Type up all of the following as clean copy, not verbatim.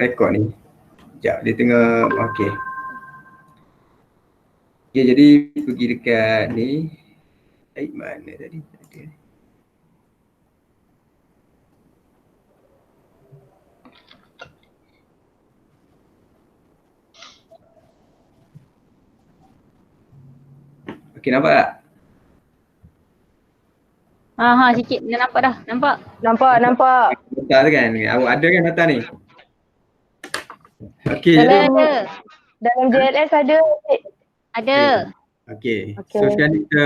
rekod ni. Sekejap, dia tengah, okey. Okay, jadi pergi dekat ni. Mana tadi? Okey, nampak tak? Sikit. Dah nampak dah. Nampak. Nampak. Mata tu kan? Awak ada kan mata ni? Okey, Dalam JLS ada. Ada. Okey. So sekarang kita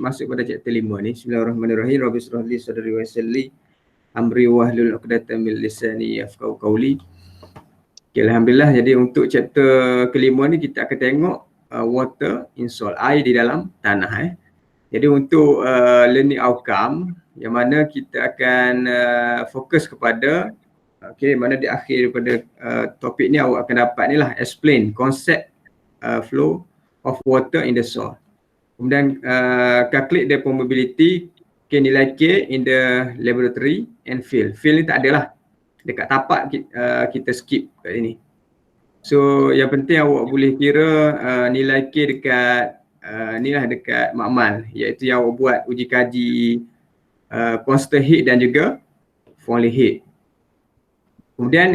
masuk pada chapter 5 ni. Bismillahirrahmanirrahim. Rabbi shrah li sadri wa yassir li amri wahlul 'uqdatam min lisani yafqahu qawli. Okay, alhamdulillah. Jadi untuk chapter kelima ni kita akan tengok water in soil, air di dalam tanah. Jadi untuk learning outcome yang mana kita akan fokus kepada mana di akhir daripada topik ni awak akan dapat ni lah, explain konsep flow of water in the soil. Kemudian calculate the permeability, nilai K in the laboratory and field. Field ni tak adalah, dekat tapak kita skip kat sini. So yang penting awak boleh kira nilai K dekat ni lah, dekat makmal, iaitu yang awak buat uji kaji constant heat dan juga Fowler heat. Kemudian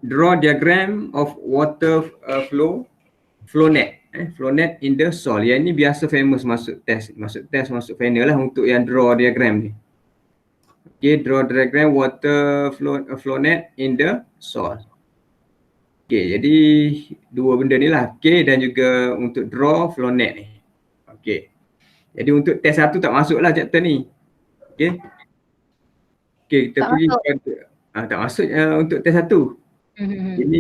draw diagram of water flow net in the soil. Yang ni biasa famous masuk test, masuk final lah untuk yang draw diagram ni. Okay, draw diagram water flow net in the soil. Okay, jadi dua benda ni lah, K dan juga untuk draw flow net ni. Okay, jadi untuk test 1 tak masuk lah chapter ni. Okay, kita pergi kepada tak masuk untuk test 1. Ini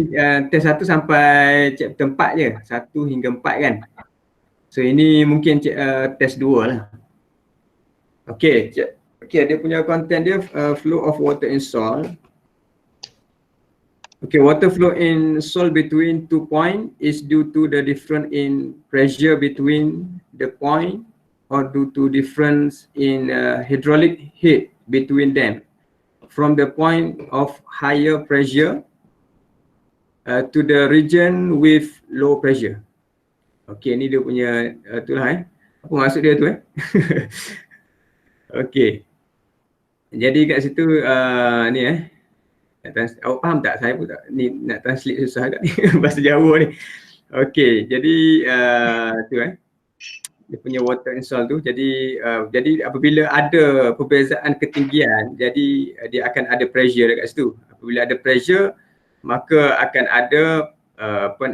test 1 sampai chapter 4 je, 1 hingga 4 kan. So ini mungkin test 2 lah. Okay, dia punya content dia flow of water in soil. Okay, water flow in soil between 2 points is due to the difference in pressure between the point or due to difference in hydraulic heat between them from the point of higher pressure to the region with low pressure. Okay, ni dia punya itulah apa maksud dia tu Okay, jadi kat situ ni awak faham tak? Saya pun tak, ni nak translate susah agak ni bahasa Jawa ni. Okay, jadi tu dia punya water in soil tu. Jadi apabila ada perbezaan ketinggian, jadi dia akan ada pressure dekat situ. Apabila ada pressure, maka akan ada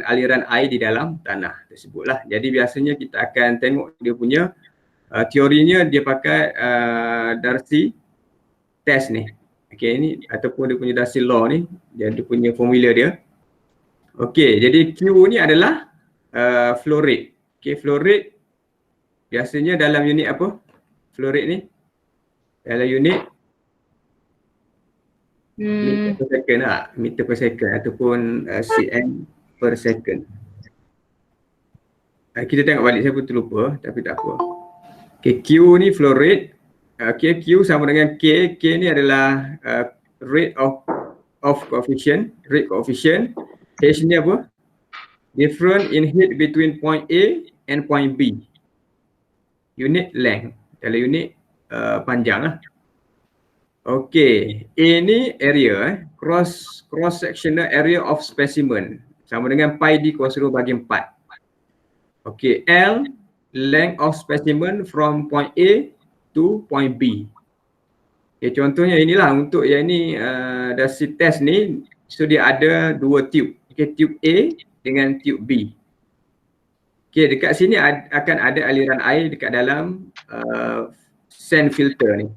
aliran air di dalam tanah tersebut lah. Jadi biasanya kita akan tengok dia punya teorinya, dia pakai Darcy test ni. Okay, ni ataupun dia punya Darcy law ni, dia punya formula dia. Okay, jadi Q ni adalah flow rate. Okay, flow rate biasanya dalam unit apa? Flow rate ni dalam unit meter per second lah, meter per second ataupun cm per second. Kita tengok balik, saya pun terlupa tapi tak apa. Okay, Q ni flow rate. Okay, Q sama dengan K. K ni adalah rate of coefficient, rate coefficient. H ni apa? Difference in heat between point A and point B. Unit length, dalam unit panjang lah. Okay, A ni area, cross sectional area of specimen, sama dengan pi d kuasa 2 bagi 4. Okay, L, length of specimen from point A to point B. Okay, contohnya inilah untuk yang ni Darcy test ni. So dia ada dua tube. Okay, tube A dengan tube B. Okay, dekat sini akan ada aliran air dekat dalam sand filter ni.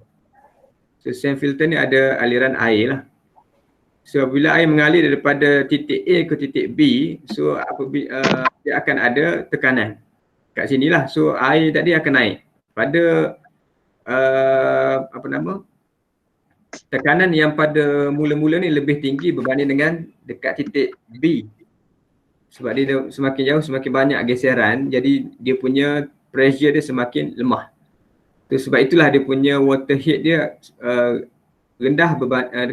So sand filter ni ada aliran air lah. So bila air mengalir daripada titik A ke titik B, so apabila dia akan ada tekanan kat sinilah. So air tadi akan naik pada tekanan yang pada mula-mula ni lebih tinggi berbanding dengan dekat titik B. Sebab dia semakin jauh semakin banyak geseran, jadi dia punya pressure dia semakin lemah. Sebab itulah dia punya water heat dia rendah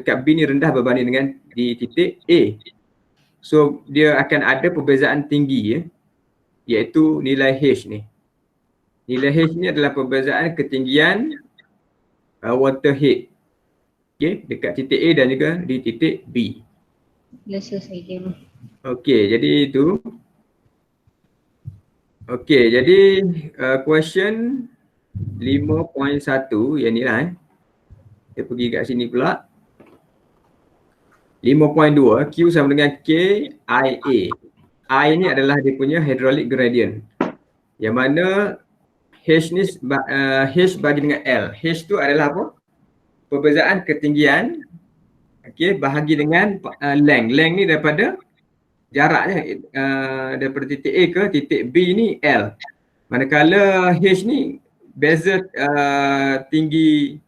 dekat B ni rendah berbanding dengan di titik A. So dia akan ada perbezaan tinggi ya, iaitu nilai H ni. Nilai H ni adalah perbezaan ketinggian water head. Okay, dekat titik A dan juga di titik B. Dah selesai game. Okey, jadi itu. Okey, jadi question 5.1 yang ni lah Kita pergi kat sini pula. 5.2 Q sama dengan K IA. I ni adalah dia punya hydraulic gradient. Yang mana H ni H bagi dengan L. H tu adalah apa? Perbezaan ketinggian bahagi dengan length. Length ni daripada jaraknya daripada titik A ke titik B ni L. Manakala H ni beza tinggi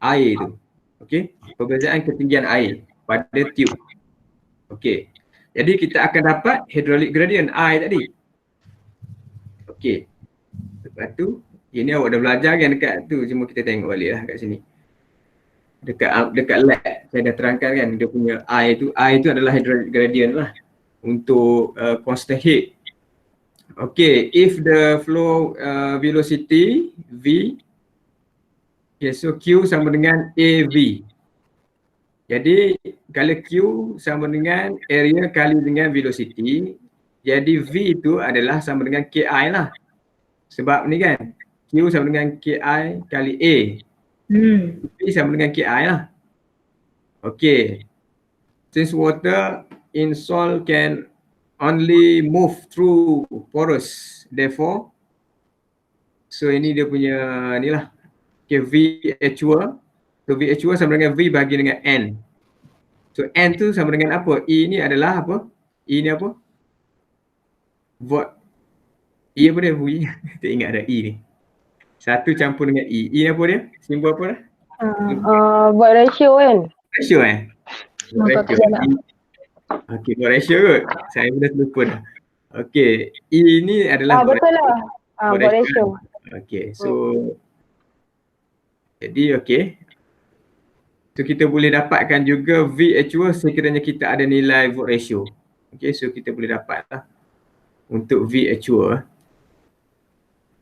air tu. Okey, perbezaan ketinggian air pada tube. Okey. Jadi kita akan dapat hydraulic gradient I tadi. Okey. Lepas tu ini awak dah belajar kan dekat tu, cuma kita tengok balik lah kat sini. Dekat lab saya dah terangkan kan dia punya I tu adalah hydraulic gradient lah untuk constant head. Okay, if the flow velocity V, okay, so Q sama dengan AV. Jadi kalau Q sama dengan area kali dengan velocity, jadi V itu adalah sama dengan KI lah. Sebab ni kan Q sama dengan KI kali A. V sama dengan KI lah. Okay. Since water in soil can only move through porous, therefore, so ini dia punya ni lah. Okay, V actual. So V actual sama dengan V bagi dengan N. So N tu sama dengan apa? E ni adalah apa? E ni apa? Volt. E apa dia? V. Tak ingat dah E ni. Satu campur dengan E. E ni apa dia? Simbol apa dah? Buat ratio kan? Ratio ratio. Okay, buat ratio kot. Saya dah terlupa dah. Okay, E ni adalah betul lah. Buat ratio. Okay, so jadi okay. So kita boleh dapatkan juga V actual sekiranya kita ada nilai volt ratio. Okay, so kita boleh dapat lah untuk V actual.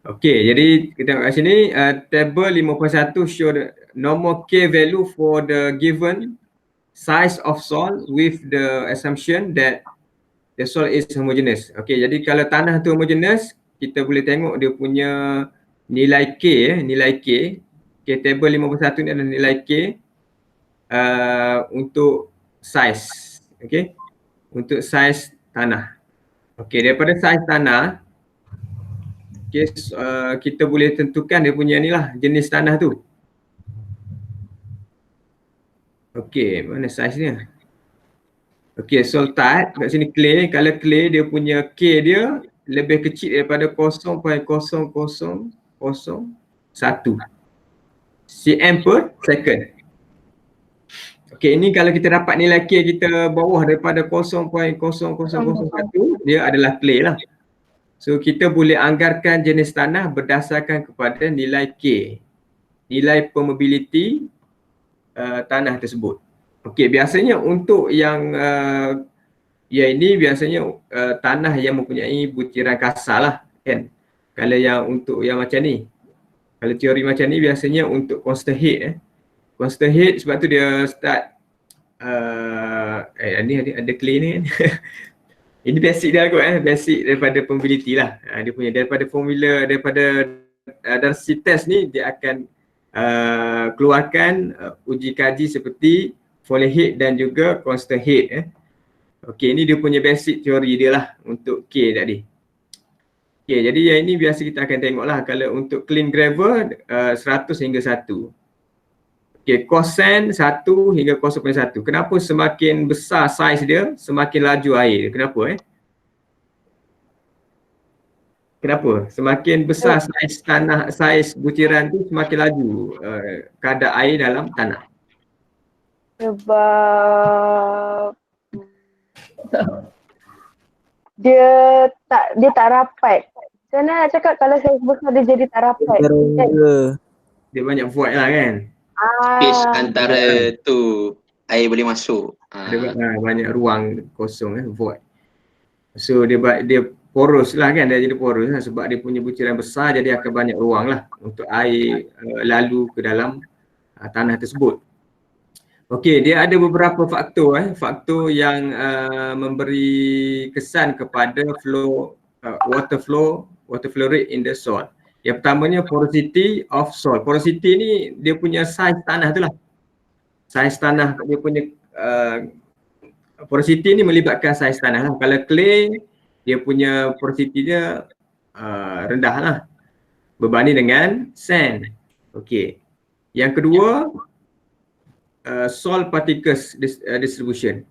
Okay, jadi kita tengok kat sini table 5.1 show the normal K value for the given size of soil with the assumption that the soil is homogeneous. Okay, jadi kalau tanah tu homogeneous, kita boleh tengok dia punya nilai K, nilai K. Okay, table 5.1 ni adalah nilai K untuk size. Okay, untuk size tanah. Okay, daripada size tanah, okay, kita boleh tentukan dia punya ni lah, jenis tanah tu. Okay, mana size dia? Okay, soil type kat sini clay. Kalau clay dia punya K dia lebih kecil daripada 0.0001 cm per second. Okay, ini kalau kita dapat nilai K kita bawah daripada 0.0001, dia adalah clay lah. So kita boleh anggarkan jenis tanah berdasarkan kepada nilai K, nilai permeability tanah tersebut. Okey, biasanya untuk yang ini biasanya tanah yang mempunyai butiran kasar lah kan. Kalau yang untuk yang macam ni, kalau teori macam ni biasanya untuk constant head constant head, sebab tu dia start ni ada clay ni kan. Ini basic dia kot basic daripada permeability lah. Dia punya daripada formula, daripada dari si test ni dia akan keluarkan uji kaji seperti foliar head dan juga constant head. Okey, ini dia punya basic teori dia lah untuk K tadi. Okey, jadi yang ini biasa kita akan tengok lah. Kalau untuk clean gravel 100 hingga 1. Okey, kosen 1 hingga 0.1. Kenapa semakin besar saiz dia, semakin laju air? Kenapa Kenapa? Semakin besar saiz tanah, saiz butiran tu semakin laju kadar air dalam tanah. Sebab dia tak rapat. Macam mana nak cakap kalau saiz besar dia jadi tak rapat? Dia banyak void lah kan? Space antara tu air boleh masuk. Ada banyak ruang kosong, void. So dia porous lah kan, dia jadi porous lah sebab dia punya butiran besar, jadi akan banyak ruang lah untuk air lalu ke dalam tanah tersebut. Okey, dia ada beberapa faktor yang memberi kesan kepada water flow rate in the soil. Yang pertamanya porosity of soil. Porosity ni dia punya saiz tanah tu lah. Saiz tanah dia punya porosity ni melibatkan saiz tanah lah. Kalau clay, dia punya porosity dia rendah lah berbanding dengan sand. Okey. Yang kedua, soil particles distribution.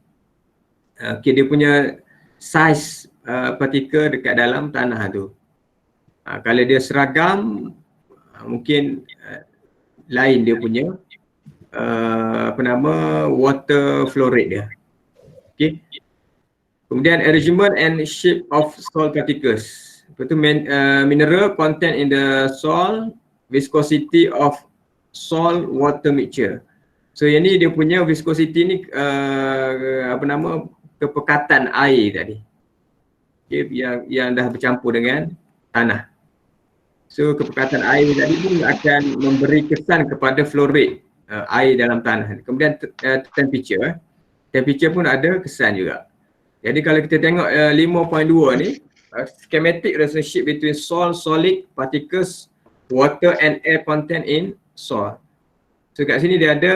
Okey, dia punya saiz partikel dekat dalam tanah tu. Kalau dia seragam, mungkin lain dia punya water flow rate dia. Okey. Kemudian arrangement and shape of soil particles. Lepas tu mineral content in the soil, viscosity of soil water mixture. So yang ni dia punya viscosity ni kepekatan air tadi. Okay, yang dah bercampur dengan tanah. So kepekatan air tadi pun akan memberi kesan kepada flow rate air dalam tanah. Kemudian temperature. Temperature pun ada kesan juga. Jadi kalau kita tengok 5.2 ni, schematic relationship between soil, solid, particles, water and air content in soil. So kat sini dia ada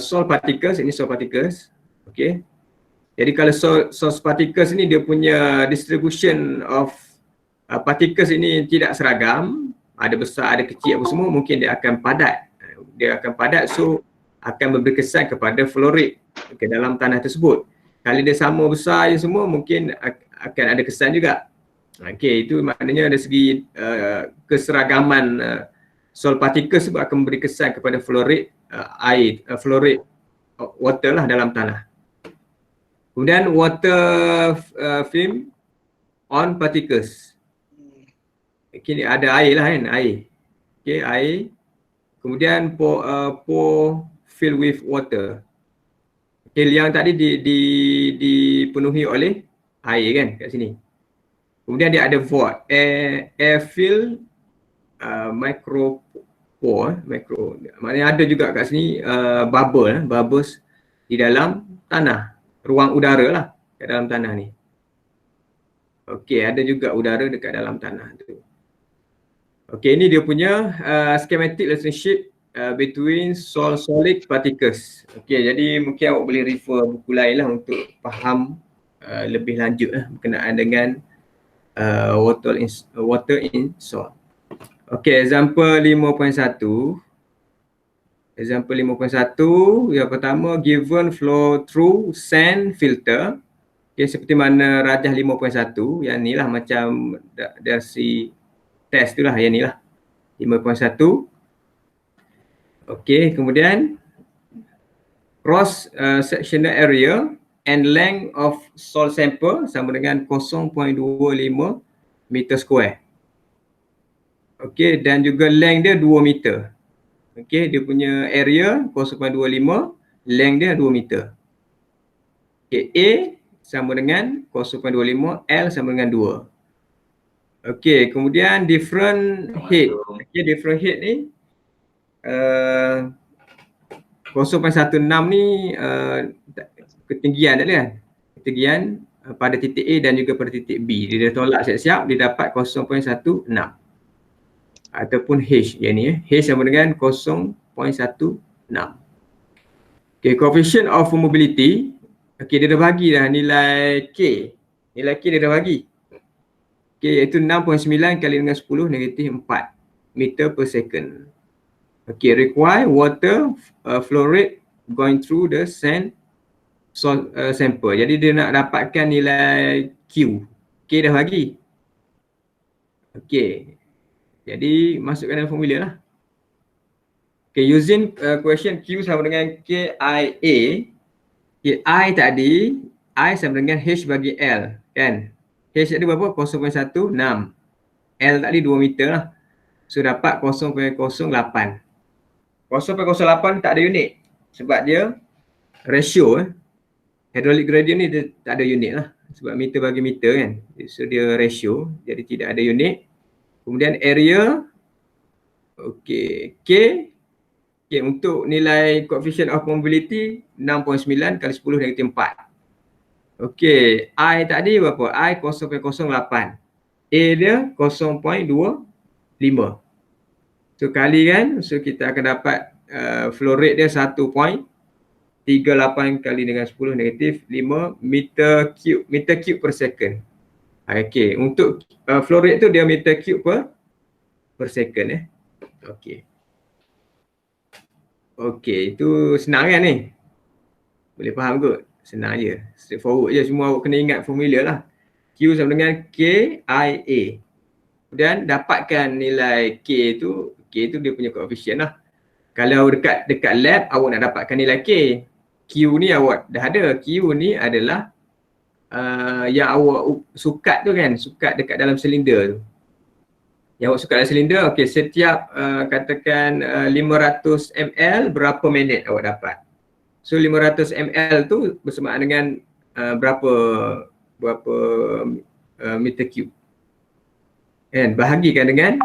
soil particles, ini soil particles. Okay. Jadi kalau soil particles ni dia punya distribution of particles ini tidak seragam, ada besar, ada kecil apa semua, mungkin dia akan padat. So akan memberi kesan kepada flow rate ke dalam tanah tersebut. Kalau dia sama besar yang semua, mungkin akan ada kesan juga. Okey, itu maknanya dari segi keseragaman soil particles sebab akan memberi kesan kepada flow rate flow rate water lah dalam tanah. Kemudian water film on particles. Okay, ada air lah kan, air. Okay, air. Kemudian pore fill with water. Okay, yang tadi dipenuhi oleh air kan kat sini. Kemudian dia ada void, air fill micropore, maknanya ada juga kat sini bubbles di dalam tanah, ruang udara lah kat dalam tanah ni. Okey, ada juga udara dekat dalam tanah tu. Okey, ini dia punya schematic relationship between solid particles. Okey, jadi mungkin awak boleh refer buku lain lah untuk faham lebih lanjut berkenaan dengan water in soil. Okey, example 5.1. Example 5.1, yang pertama, given flow through sand filter. Okey, seperti mana rajah 5.1, yang ni lah macam dari test tu lah, yang ni lah 5.1. Okey, kemudian cross sectional area and length of soil sample sama dengan 0.25 meter square. Okey, dan juga length dia 2 meter. Okey, dia punya area 0.25, length dia 2 meter. Okey, A sama dengan 0.25, L sama dengan 2. Okey, kemudian different head. Okey, different head ni 0.16 ni ketinggian tadi kan. Ketinggian pada titik A dan juga pada titik B. Dia tolak siap-siap, dia dapat 0.16. Ataupun H yang ni H sama dengan 0.16. Okay, coefficient of mobility. Okay, dia dah bagi dah nilai K. Nilai K dia dah bagi. Okay, iaitu 6.9 kali dengan 10 negatif 4 meter per second. Okay, require water flow rate going through the sand sample. Jadi dia nak dapatkan nilai Q. K dah bagi. Okay. Jadi masukkan dalam formula lah. Okay, using question Q sama dengan KIA. Okay, I tadi, I sama dengan H bagi L kan. H tadi berapa? 0.16. L tadi 2 meter lah. So dapat 0.08. 0.08 tak ada unit sebab dia ratio hydraulic gradient ni dia tak ada unit lah. Sebab meter bagi meter kan. So dia ratio. Jadi tidak ada unit. Kemudian area. Okey. K untuk nilai coefficient of mobility 6.9 kali 10 negatif 4. Okey. I tadi berapa? I 0.08. A dia 0.25. So kali kan. So kita akan dapat flow rate dia 1.38 kali dengan 10 negatif 5 meter cube per second. Okey, untuk flow rate tu dia meter cube per second Okey. Okey, itu senang kan ni? Boleh faham kot? Senang je. Straightforward je, semua awak kena ingat formula lah. Q sama dengan KIA. Kemudian dapatkan nilai K tu dia punya coefficient lah. Kalau dekat lab awak nak dapatkan nilai K. Q ni awak dah ada. Q ni adalah yang awak sukat tu kan, sukat dekat dalam silinder tu. Yang awak sukat dalam silinder, okey, setiap katakan 500 ml berapa minit awak dapat. So 500 ml tu bersamaan dengan berapa meter cube. Kan, bahagikan dengan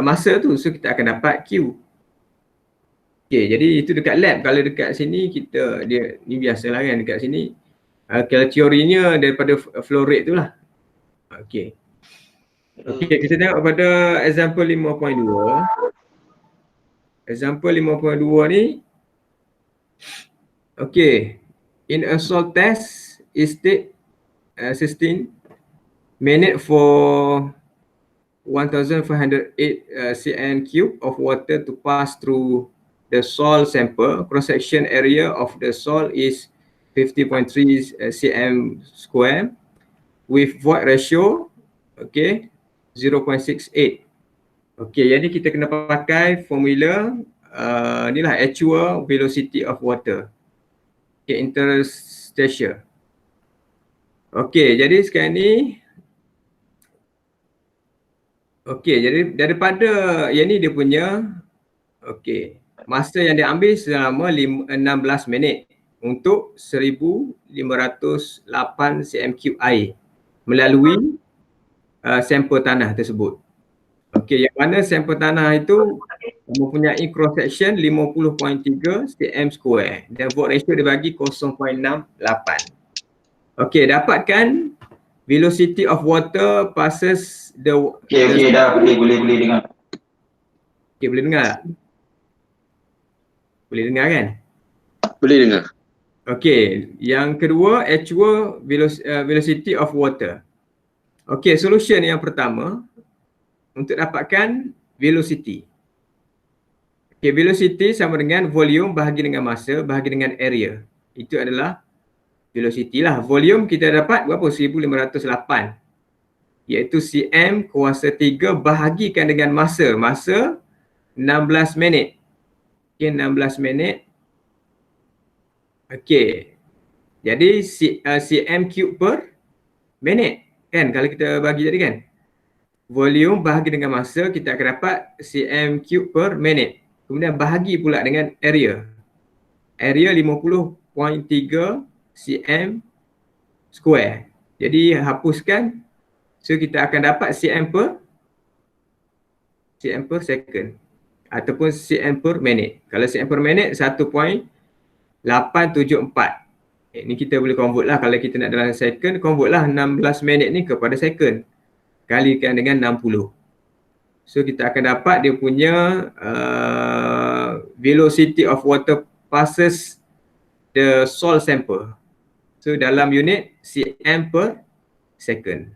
masa tu, so kita akan dapat Q. Okey, jadi itu dekat lab. Kalau dekat sini dia ni biasalah kan dekat sini. Kalau teorinya daripada flow rate tu lah. Okey. Okey, kita tengok pada example 5.2. Example 5.2 ni. Okey. In a salt test, it take 16 minutes for 1508 cm cube of water to pass through the soil sample. Cross-section area of the soil is 50.3 cm square with void ratio, okay, 0.68. Okay, jadi kita kena pakai formula inilah actual velocity of water. Okay, interstitial. Okay, jadi sekarang ni okey, jadi daripada yang ni dia punya okey, masa yang dia ambil selama 16 minit untuk 1508 cm3 air melalui sampel tanah tersebut. Okey, yang mana sampel tanah itu mempunyai cross section 50.3 cm square dan void ratio dia bagi 0.68. Okey, dapatkan velocity of water passes the Okey, dah boleh dengar. Okey, boleh dengar tak? Boleh dengar kan? Boleh dengar. Okey, yang kedua actual velocity of water. Okey, solution yang pertama untuk dapatkan velocity. Okey, velocity sama dengan volume bahagi dengan masa bahagi dengan area. Itu adalah velocity lah. Volume kita dapat berapa? 1508. Iaitu cm kuasa 3 bahagikan dengan masa. Masa 16 minit. Okey, 16 minit. Okey. Jadi cm cube per minit. Kan kalau kita bagi tadi kan. Volume bahagi dengan masa kita akan dapat cm cube per minit. Kemudian bahagi pula dengan area. Area 50.3 cm square. Jadi hapuskan. So kita akan dapat cm per second ataupun cm per minit. Kalau cm per minit 1.874. Ini kita boleh convert lah. Kalau kita nak dalam second, convert lah 16 minit ni kepada second. Kalikan dengan 60. So kita akan dapat dia punya velocity of water passes the soil sample. So dalam unit cm per second.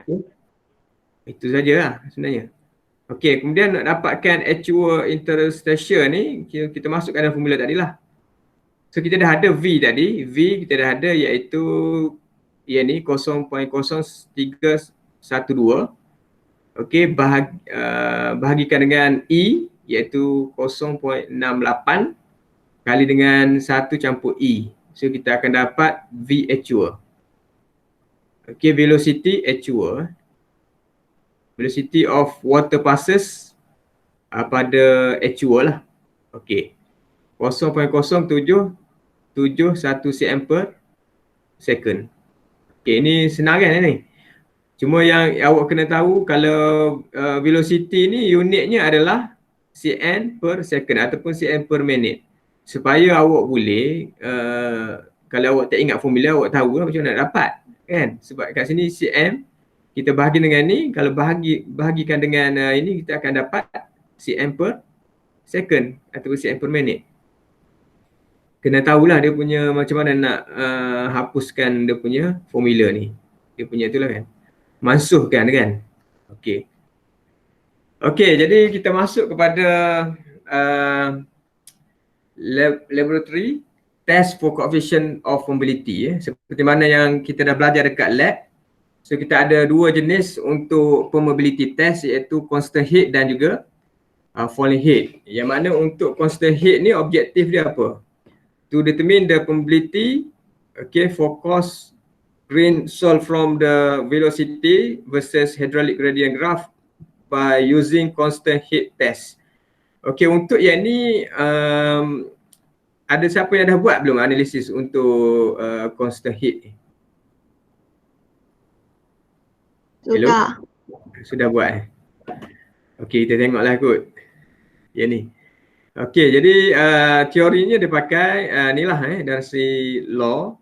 Okay. Itu sajalah sebenarnya. Okey, kemudian nak dapatkan actual interstitial ni kita masukkan dalam formula tadilah. So kita dah ada V tadi. V kita dah ada iaitu yang ni 0.0312. Okey, bahagikan dengan E iaitu 0.68 kali dengan 1 campur E. So kita akan dapat V actual. Okey, velocity actual. Velocity of water passes pada actual lah. Okey. 0.0771 cm per second. Okay, ni senang kan ni. Cuma yang awak kena tahu kalau velocity ni unitnya adalah cm per second ataupun cm per minute. Supaya awak boleh kalau awak tak ingat formula, awak tahu lah macam mana nak dapat kan. Sebab kat sini cm kita bahagi dengan ni, kalau bahagikan dengan ini kita akan dapat cm per second ataupun cm per minute. Kena tahulah dia punya macam mana nak hapuskan dia punya formula ni. Dia punya itulah kan. Mansuhkan kan. Okey. Okey, jadi kita masuk kepada laboratory test for coefficient of mobility seperti mana yang kita dah belajar dekat lab. So kita ada dua jenis untuk permeability test, iaitu constant heat dan juga falling heat. Yang mana untuk constant heat ni objektif dia apa? To determine the permeability, okay, for coarse grain solved from the velocity versus hydraulic gradient graph by using constant heat test. Okay, untuk yang ni ada siapa yang dah buat belum analisis untuk constant heat ni? Sudah. Sudah buat Okey, kita tengoklah kot yang ni. Okey, jadi teorinya dia pakai ni lah dari si law.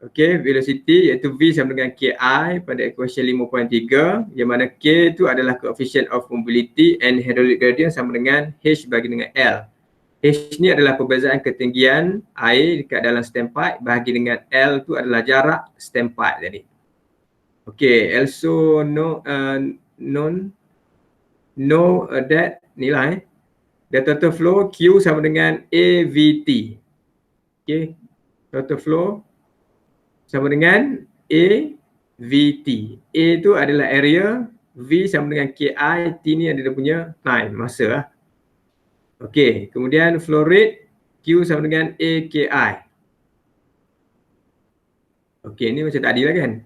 Okey, velocity iaitu V sama dengan KI pada equation 5.3, yang mana K itu adalah coefficient of mobility and hydraulic gradient sama dengan H bagi dengan L. H ni adalah perbezaan ketinggian air dekat dalam stem pipe bahagi dengan L tu adalah jarak stem pipe tadi. Okay, also know that ni lah the total flow Q sama dengan AVT. Okay, total flow sama dengan AVT. A tu adalah area, V sama dengan KI, T ni ada dia punya time, masa lah. Okay, kemudian flow rate Q sama dengan AKI. Okay, ni macam tadi lah kan.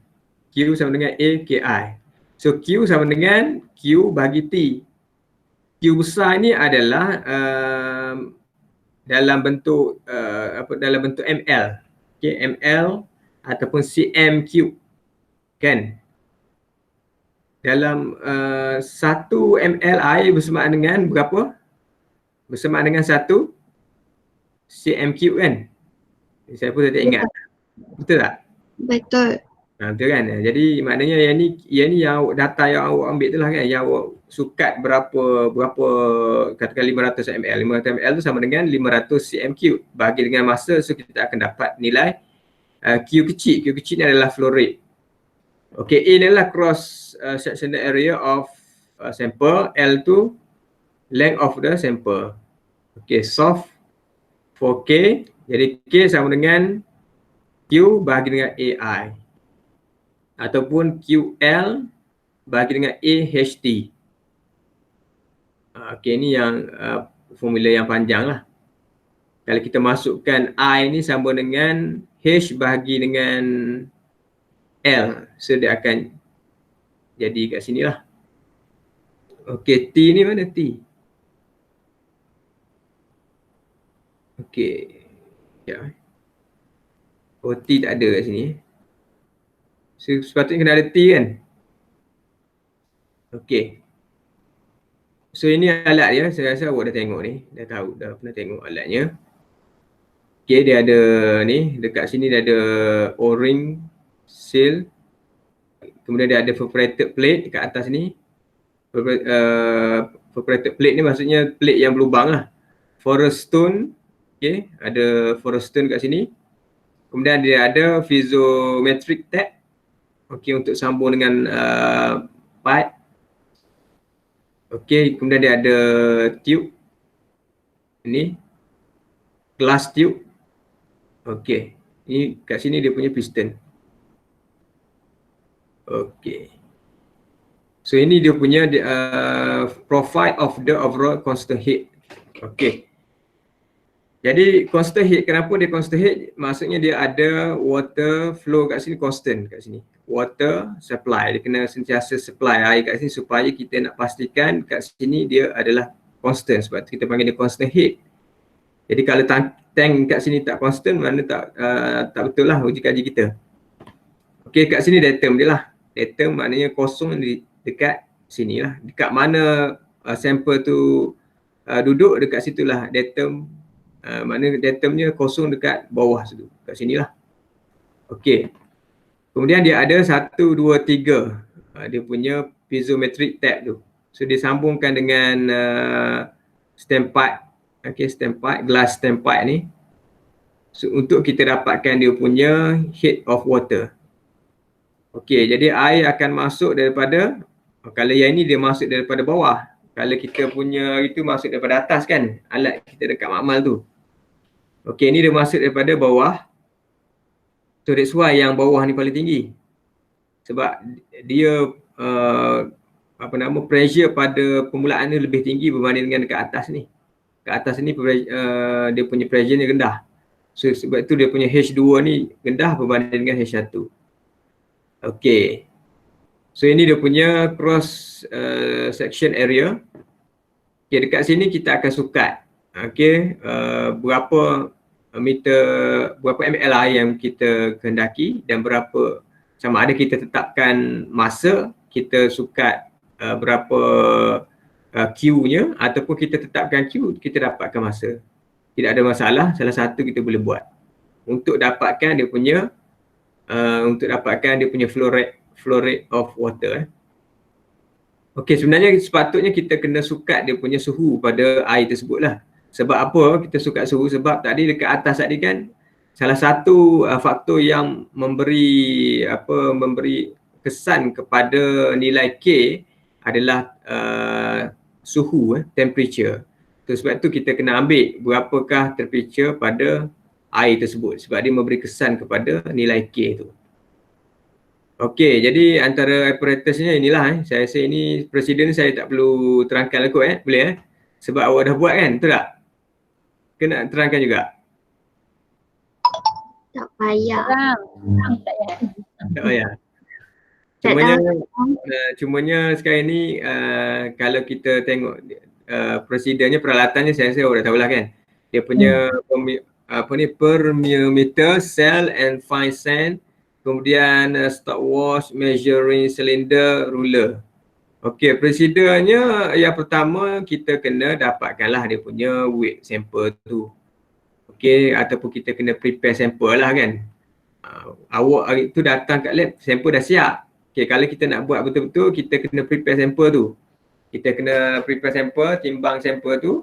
Q sama dengan AKI. So Q sama dengan Q bagi T. Q besar ni adalah dalam bentuk dalam bentuk ml. Okay, ml ataupun cm cube kan. Dalam 1 ml air bersamaan dengan berapa? Bersamaan dengan 1 cm cube kan. Saya pun tak ingat. Betul tak? Betul. Betul kan? Jadi maknanya yang ni yang data yang awak ambil tu lah kan, yang awak sukat berapa katakan 500 ml. 500 ml tu sama dengan 500 cm cube bagi dengan masa, so kita akan dapat nilai Q kecil. Q kecil ni adalah flow rate. Okay, A ni adalah cross sectional area of sample, L tu length of the sample. Okay, soft for K, jadi K sama dengan Q bahagi dengan AI ataupun QL bahagi dengan AHT. Okay, ni yang formula yang panjang lah. Kalau kita masukkan I ni sama dengan H bahagi dengan L, so dia akan jadi kat sini lah. Okay, T ni mana T? Okay, ya. Oh, T tak ada kat sini. So, sepatutnya kena ada T kan? Okay. So ini alat dia, saya rasa awak dah tengok ni. Dah tahu, dah pernah tengok alatnya. Okay, dia ada ni, dekat sini dia ada O-ring, seal. Kemudian dia ada perforated plate dekat atas ni. Perforated plate ni maksudnya plate yang berlubang lah. Forest stone, okay, ada forest stone kat sini. Kemudian dia ada piezometric tab, okay, untuk sambung dengan pipe. Okay, kemudian dia ada tube ni, glass tube. Okay, ni kat sini dia punya piston. Okay, so ini dia punya profile of the overall constant heat. Okay, jadi constant heat, kenapa dia constant heat? Maksudnya dia ada water flow kat sini constant kat sini. Water supply, dia kena sentiasa supply air kat sini supaya kita nak pastikan kat sini dia adalah constant, sebab tu kita panggil dia constant heat. Jadi kalau tank kat sini tak constant, mana tak betul lah uji kaji kita. Okey, kat sini datum dia lah. Datum maknanya kosong dekat sini lah. Dekat mana sampel tu duduk, dekat situlah datum. Maknanya datumnya kosong dekat bawah situ, kat sini lah. Okey. Kemudian dia ada 1, 2, 3. Dia punya piezometric tab tu. So dia sambungkan dengan stem pipe. Okey, stem pipe, glass stem pipe ni. So, untuk kita dapatkan dia punya head of water. Okey, jadi air akan masuk daripada, kalau yang ini dia masuk daripada bawah. Kalau kita punya itu masuk daripada atas kan, alat kita dekat makmal tu. Okey, ni dia masuk daripada bawah. So that's why yang bawah ni paling tinggi. Sebab dia pressure pada permulaan ni lebih tinggi berbanding dengan dekat atas ni. Kat atas ni dia punya pressure ni rendah. So sebab tu dia punya H2 ni rendah berbanding dengan H1. Okey. So ini dia punya cross section area. Okey, dekat sini kita akan sukat. Okey, berapa meter, berapa ml air yang kita kehendaki dan berapa, sama ada kita tetapkan masa, kita sukat berapa Q-nya ataupun kita tetapkan Q, kita dapatkan masa. Tidak ada masalah, salah satu kita boleh buat. Untuk dapatkan dia punya flow rate of water. Okey, sebenarnya sepatutnya kita kena sukat dia punya suhu pada air tersebut lah. Sebab apa kita sukat suhu? Sebab tadi dekat atas tadi kan, salah satu faktor yang memberi kesan kepada nilai K adalah suhu, temperature. So, sebab tu kita kena ambil berapakah temperature pada air tersebut. Sebab dia memberi kesan kepada nilai K tu. Okey, jadi antara apparatusnya inilah. Saya rasa ini presiden saya tak perlu terangkan kot boleh sebab awak dah buat kan, betul tak? Kena terangkan juga. Tak payah. Tak payah. Cumanya sekarang ni kalau kita tengok presidennya, peralatannya saya rasa awak dah tahulah kan. Dia punya thermometer, cell and fine sand, kemudian stopwatch, measuring cylinder, ruler. Okey, prosedurnya yang pertama kita kena dapatkanlah dia punya weight sample tu. Okey, ataupun kita kena prepare sample lah kan. Awak hari tu datang kat lab, sample dah siap. Okey, kalau kita nak buat betul-betul, kita kena prepare sample tu. Kita kena prepare sample, timbang sample tu.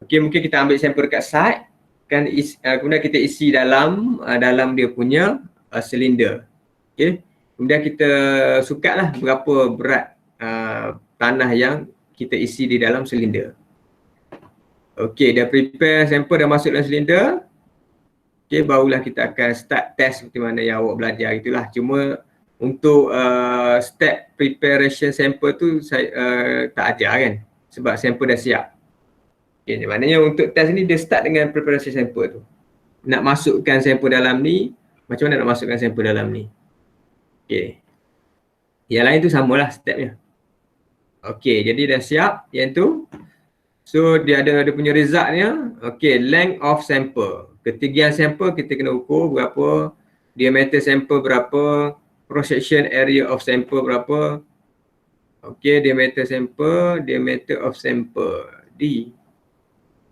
Okey, mungkin kita ambil sample dekat site, kan kemudian kita isi dalam dia punya silinder. Okey. Kemudian kita sukatlah berapa berat tanah yang kita isi di dalam silinder. Okey, dah prepare sampel, dah masuk dalam silinder. Okey, barulah kita akan start test seperti mana yang awak belajar itulah. Cuma untuk step preparation sampel tu saya tak ajar kan. Sebab sampel dah siap. Okey, maknanya untuk test ni dia start dengan preparation sampel tu. Nak masukkan sampel dalam ni, macam mana nak masukkan sampel dalam ni. Okey. Yang lain tu samalah stepnya. Okey, jadi dah siap yang tu. So dia ada punya resultnya. Okey, length of sample. Ketinggian sampel kita kena ukur berapa, diameter sampel berapa, cross section area of sample berapa. Okey, diameter sampel, diameter of sample.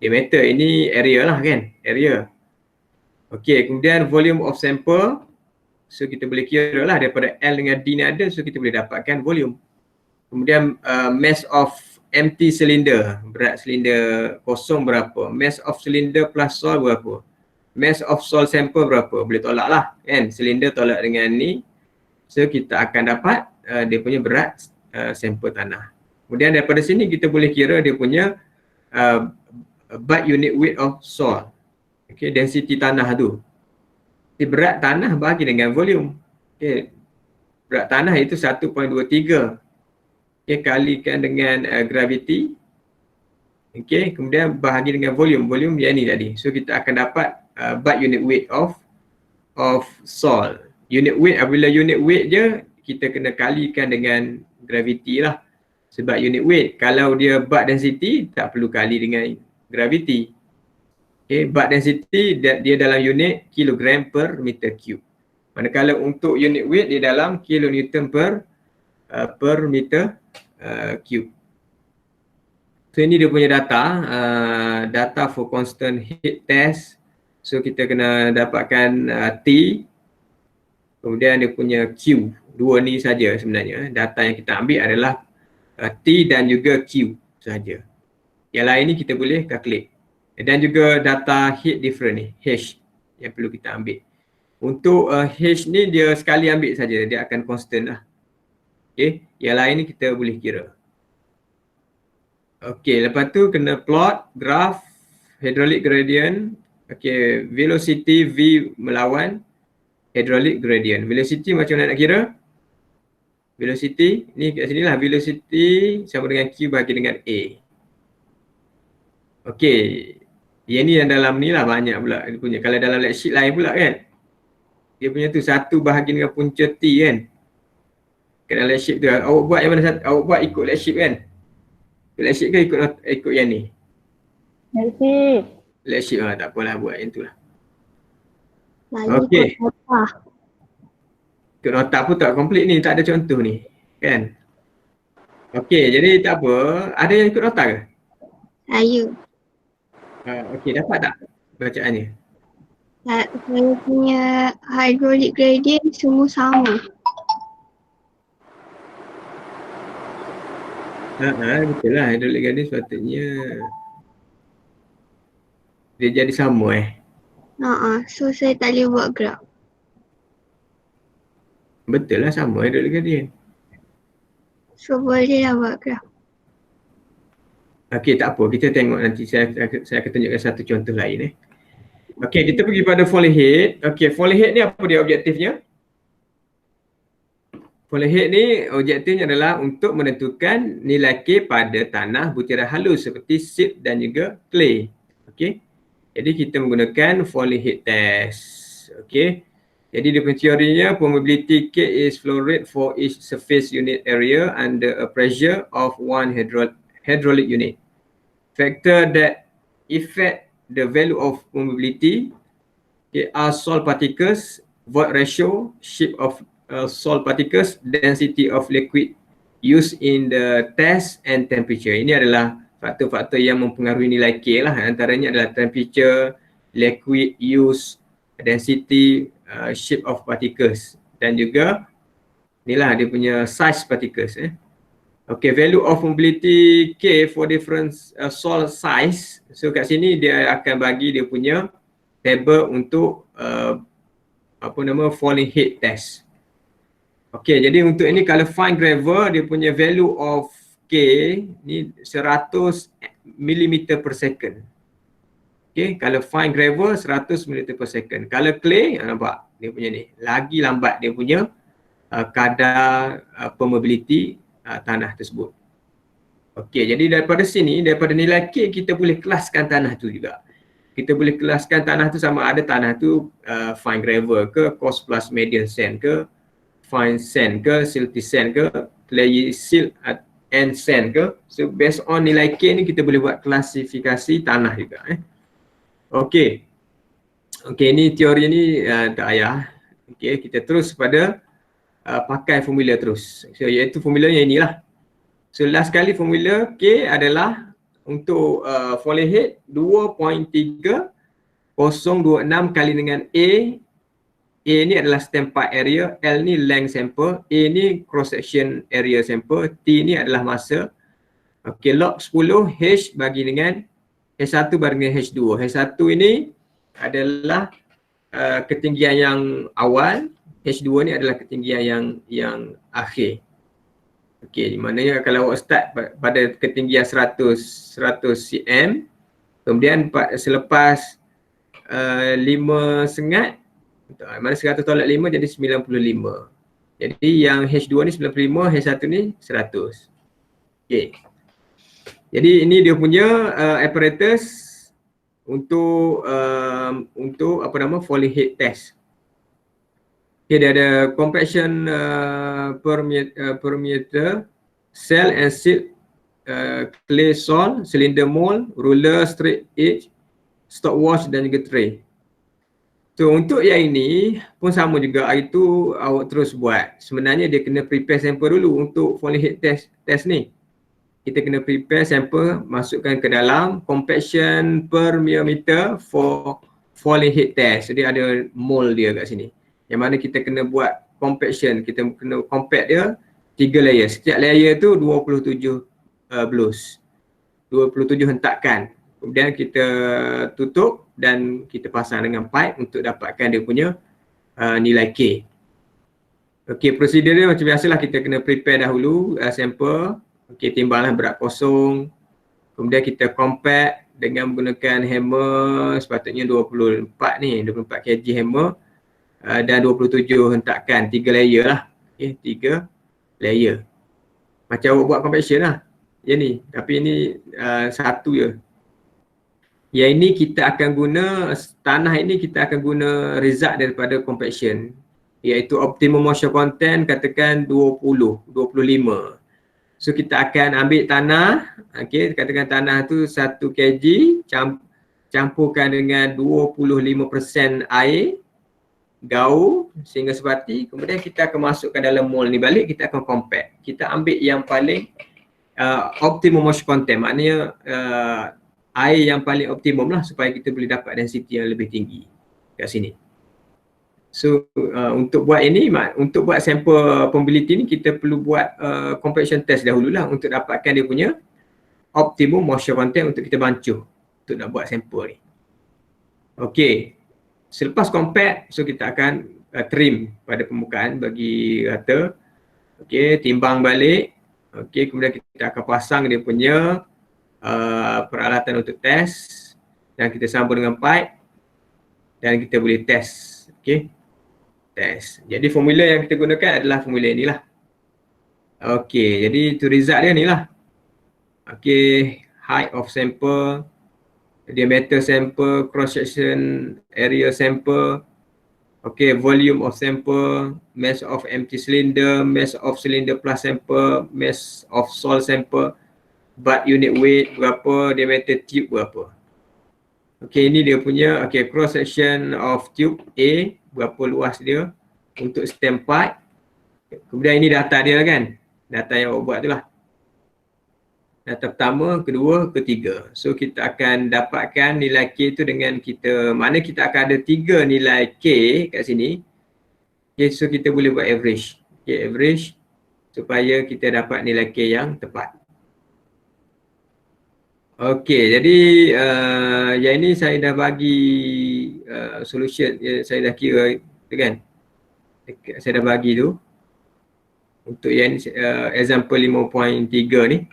Diameter ini area lah kan, area. Okey, kemudian volume of sample. So kita boleh kira lah daripada L dengan D ni ada, so kita boleh dapatkan volume. Kemudian mass of empty cylinder, berat silinder kosong berapa, mass of cylinder plus soil berapa, mass of soil sample berapa, boleh tolak lah kan, silinder tolak dengan ni. So kita akan dapat dia punya berat sampel tanah. Kemudian daripada sini kita boleh kira dia punya by unit weight of soil. Okay, density tanah tu. Berat tanah bagi dengan volume. Okay. Berat tanah itu 1.23. Okay, kalikan dengan gravity. Okay, kemudian bahagi dengan volume. Volume yang ni tadi. So kita akan dapat by unit weight of soil. Unit weight, apabila unit weight je, kita kena kalikan dengan gravity lah. Sebab unit weight, kalau dia butt density, tak perlu kali dengan gravity. Okay, bulk density dia dalam unit kilogram per meter cube. Manakala untuk unit weight dia dalam kilonewton per meter cube. So ini dia punya data, data for constant heat test. So kita kena dapatkan T, kemudian dia punya Q. Dua ni saja sebenarnya. Data yang kita ambil adalah T dan juga Q saja. Yang lain ni kita boleh calculate. Dan juga data heat difference ni, H yang perlu kita ambil. Untuk H ni dia sekali ambil saja, dia akan constant lah. Okay, yang lain ni kita boleh kira. Okay, lepas tu kena plot graph hydraulic gradient. Okay, velocity V melawan hydraulic gradient. Velocity macam mana nak kira? Velocity, ni kat sini lah, velocity sama dengan Q bagi dengan A. Okay, yang ni yang dalam ni lah banyak pula dia punya. Kalau dalam lab sheet lain pula kan, dia punya tu 1 bahagi dengan punca T kan. Kat dalam lab sheet tu, awak buat yang mana satu? Awak buat ikut lab sheet kan? Lab sheet ke ikut yang ni? Lab sheet. Lab sheet lah, tak apalah buat yang tu lah. Lagi Okey. kot nota. Ikut nota pun tak komplit ni, tak ada contoh ni kan. Okey, jadi tak apa. Ada yang ikut nota ke? Saya. Okey, dapat tak bacaannya? Saya punya hydraulic gradient semua sama. Betul lah, hydraulic gradient sepatutnya dia jadi sama So saya tak boleh buat graf. Betul lah, sama hydraulic gradient. So boleh lah buat graf. Okey, tak apa, kita tengok nanti saya akan tunjukkan satu contoh lain Okey, kita pergi pada follow head. Okey, follow head ni apa dia objektifnya? Follow head ni objektifnya adalah untuk menentukan nilai K pada tanah butiran halus seperti silt dan juga clay. Okey. Jadi kita menggunakan follow head test. Okey. Jadi dia punya teorinya, permeability K is flow rate for each surface unit area under a pressure of one hydraulic unit. Factor that affect the value of permeability are soil particles, void ratio, shape of soil particles, density of liquid used in the test and temperature. Ini adalah faktor-faktor yang mempengaruhi nilai K lah. Antaranya adalah temperature, liquid use, density, shape of particles dan juga inilah dia punya size particles Okay, value of mobility K for different soil size. So kat sini dia akan bagi dia punya table untuk falling head test. Okay, jadi untuk ini kalau fine gravel dia punya value of K ni 100 mm per second. Okay, kalau fine gravel 100 mm per second. Kalau clay, nampak dia punya ni lagi lambat dia punya kadar permeability tanah tersebut. Okey, jadi daripada sini, daripada nilai K kita boleh kelaskan tanah tu juga. Kita boleh kelaskan tanah tu sama ada tanah tu fine gravel ke, coarse plus medium sand ke, fine sand ke, silty sand ke, clayey silt and sand ke. So based on nilai K ni kita boleh buat klasifikasi tanah juga. Okey. Okey, ni teori ni tak payah. Okey, kita terus pada pakai formula terus. So iaitu formula yang inilah. So last kali formula K adalah untuk follow head 2.3026 kali dengan A. A ni adalah stempa area, L ni length sample, A ni cross section area sample, T ni adalah masa. Okey, log 10 H bagi dengan H1 bagi dengan H2. H1 ini adalah ketinggian yang awal, H2 ni adalah ketinggian yang akhir. Okey, maknanya kalau awak start pada ketinggian 100 cm, kemudian selepas 5 sengat, mana 100 tolak 5 jadi 95. Jadi yang H2 ni 95, H1 ni 100. Okey. Jadi ini dia punya apparatus untuk falling head test. Okay, dia ada compaction per meter, cell and silt, clay soil, cylinder mold, ruler, straight edge, stopwatch dan juga tray. So untuk yang ini pun sama juga, hari tu awak terus buat. Sebenarnya dia kena prepare sampel dulu untuk falling head test ni. Kita kena prepare sampel, masukkan ke dalam compaction per millimeter for falling head test. Jadi ada mol dia kat sini. Yang mana kita kena buat compaction, kita kena compact dia 3 layer. Setiap layer tu 27 blows. 27 hentakan. Kemudian kita tutup dan kita pasang dengan pipe untuk dapatkan dia punya nilai K. Okey, prosedur dia macam biasalah, kita kena prepare dahulu sampel. Okey, timbanglah berat kosong. Kemudian kita compact dengan menggunakan hammer, sepatutnya 24 ni, 24 kg hammer dan 27 hentakan, 3 layer lah. Okey, 3 layer. Macam awak buat compaction lah. Yang ni, tapi ini satu je. Yang ini kita akan guna, tanah ini kita akan guna result daripada compaction, iaitu optimum moisture content katakan 20, 25. So kita akan ambil tanah, okey, katakan tanah tu 1 kg, campurkan dengan 25% air, gaul sehingga sepati, kemudian kita akan masukkan dalam mold ni balik, kita akan compact. Kita ambil yang paling optimum moisture content, maknanya air yang paling optimum lah supaya kita boleh dapat density yang lebih tinggi kat sini. So untuk buat ini, untuk buat sampel pembeliti ni kita perlu buat compaction test dahululah untuk dapatkan dia punya optimum moisture content untuk kita bancuh untuk nak buat sampel ni. Okey, selepas compact, so kita akan trim pada permukaan bagi rata. Okey, timbang balik. Okey, kemudian kita akan pasang dia punya peralatan untuk test dan kita sambung dengan pipe dan kita boleh test. Okey, test. Jadi formula yang kita gunakan adalah formula inilah. Okey, jadi itu result dia ni lah. Okey, height of sample, diameter sample, cross section area sample, okey, volume of sample, mass of empty cylinder, mass of cylinder plus sample, mass of soil sample, butt unit weight berapa, diameter tube berapa. Okey, ini dia punya cross section of tube A, berapa luas dia untuk stem pipe. Kemudian ini data dia kan, data yang awak buat tu lah. Data pertama, kedua, ketiga. So kita akan dapatkan nilai K tu dengan kita, mana kita akan ada 3 nilai K kat sini. Okay, so kita boleh buat average. Okay, average supaya kita dapat nilai K yang tepat. Okey, jadi yang ini saya dah bagi solution, saya dah kira tu kan. Saya dah bagi tu. Untuk yang example 5.3 ni.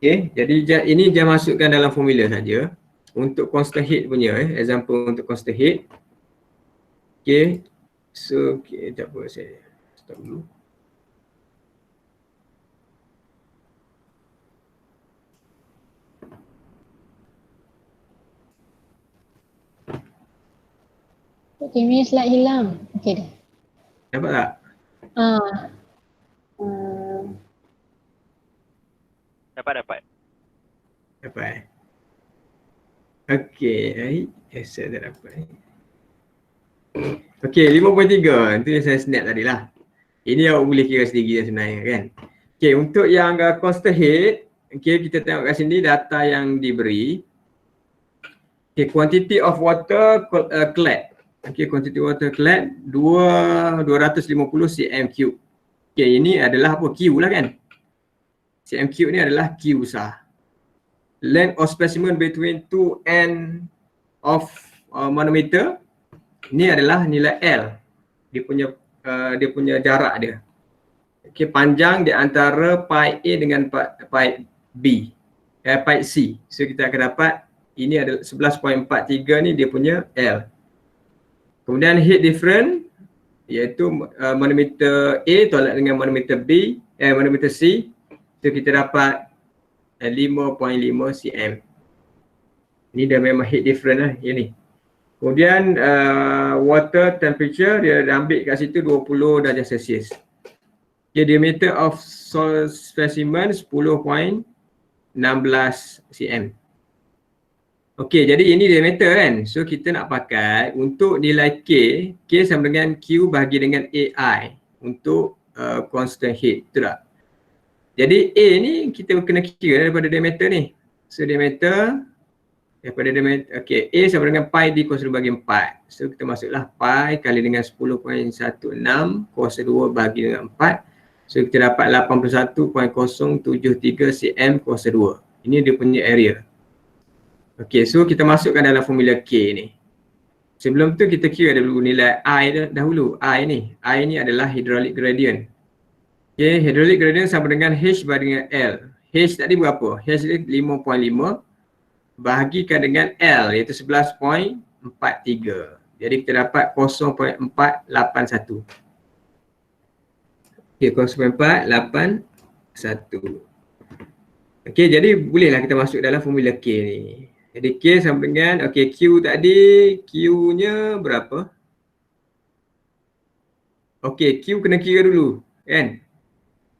Okey, jadi ini jangan masukkan dalam formula saja. Untuk constant heat punya example untuk constant heat. Okey. So tak apa, saya stop dulu. Ini slide hilang. Okey dah. Dapat tak? Dapat. Dapat. Okey, saya dah dapat. Okey, 5.3. Itu yang saya snap tadi lah. Ini awak boleh kira sendiri sebenarnya kan. Okey, untuk yang constant heat, okey, kita tengok kat sini data yang diberi. Okey, quantity of water clad. Okey, quantity water clad 250 cm3. Okey, ini adalah apa? Q lah kan. cm3 ni adalah Q besar. Length of specimen between two end of manometer. Ini adalah nilai L. Dia punya jarak dia. Okey, panjang di antara pipe A dengan pipe B. Pipe C. So kita akan dapat ini adalah 11.43 ni dia punya L. Kemudian heat difference iaitu manometer A tolak dengan manometer B, manometer C. So kita dapat 5.5 cm. Ini dah memang heat difference lah yang ni. Kemudian water temperature dia dah ambil kat situ 20 darjah Celsius. Okay, diameter of soil specimen 10.16 cm. Okey, jadi ini diameter kan. So kita nak pakai untuk nilai K sama dengan Q bahagi dengan AI untuk constant heat, betul tak? Jadi A ni kita kena kira daripada diameter ni. So diameter daripada diameter, okey, A sama dengan pi dikos 2 bagi 4. So kita masuklah pi kali dengan 10.16 kuasa 2 bagi dengan 4. So kita dapat 81.073 cm kuasa 2. Ini dia punya area. Okey, so kita masukkan dalam formula K ni. Sebelum tu kita kira dulu nilai I dahulu. I ni adalah hydraulic gradient. Okey, hydraulic gradient sama dengan H bahagi dengan L. H tadi berapa? H dia 5.5 bahagikan dengan L iaitu 11.43. Jadi kita dapat 0.481. Okey, 0.481. Okey, jadi bolehlah kita masuk dalam formula K ni. Jadi K sama dengan, okey, Q tadi, Q-nya berapa? Okey, Q kena kira dulu, kan?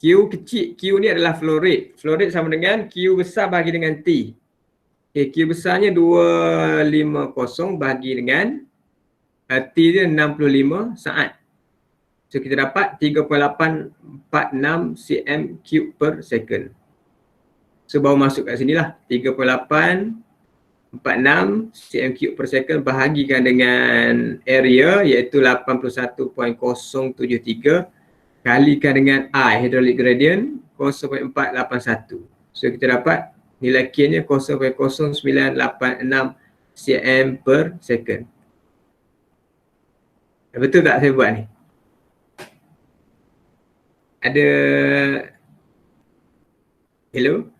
Q kecil, Q ni adalah flow rate. Flow rate sama dengan Q besar bahagi dengan T. Okey, Q besarnya 250 bahagi dengan T dia 65 saat. So kita dapat 3.846 cm3 per second. So baru masuk kat sini lah, 3.846 cm3 per second bahagikan dengan area iaitu 81.073 kalikan dengan I, hydraulic gradient 0.481. So kita dapat nilai K nya 0.0986 cm per second. Betul tak saya buat ni? Ada... Hello?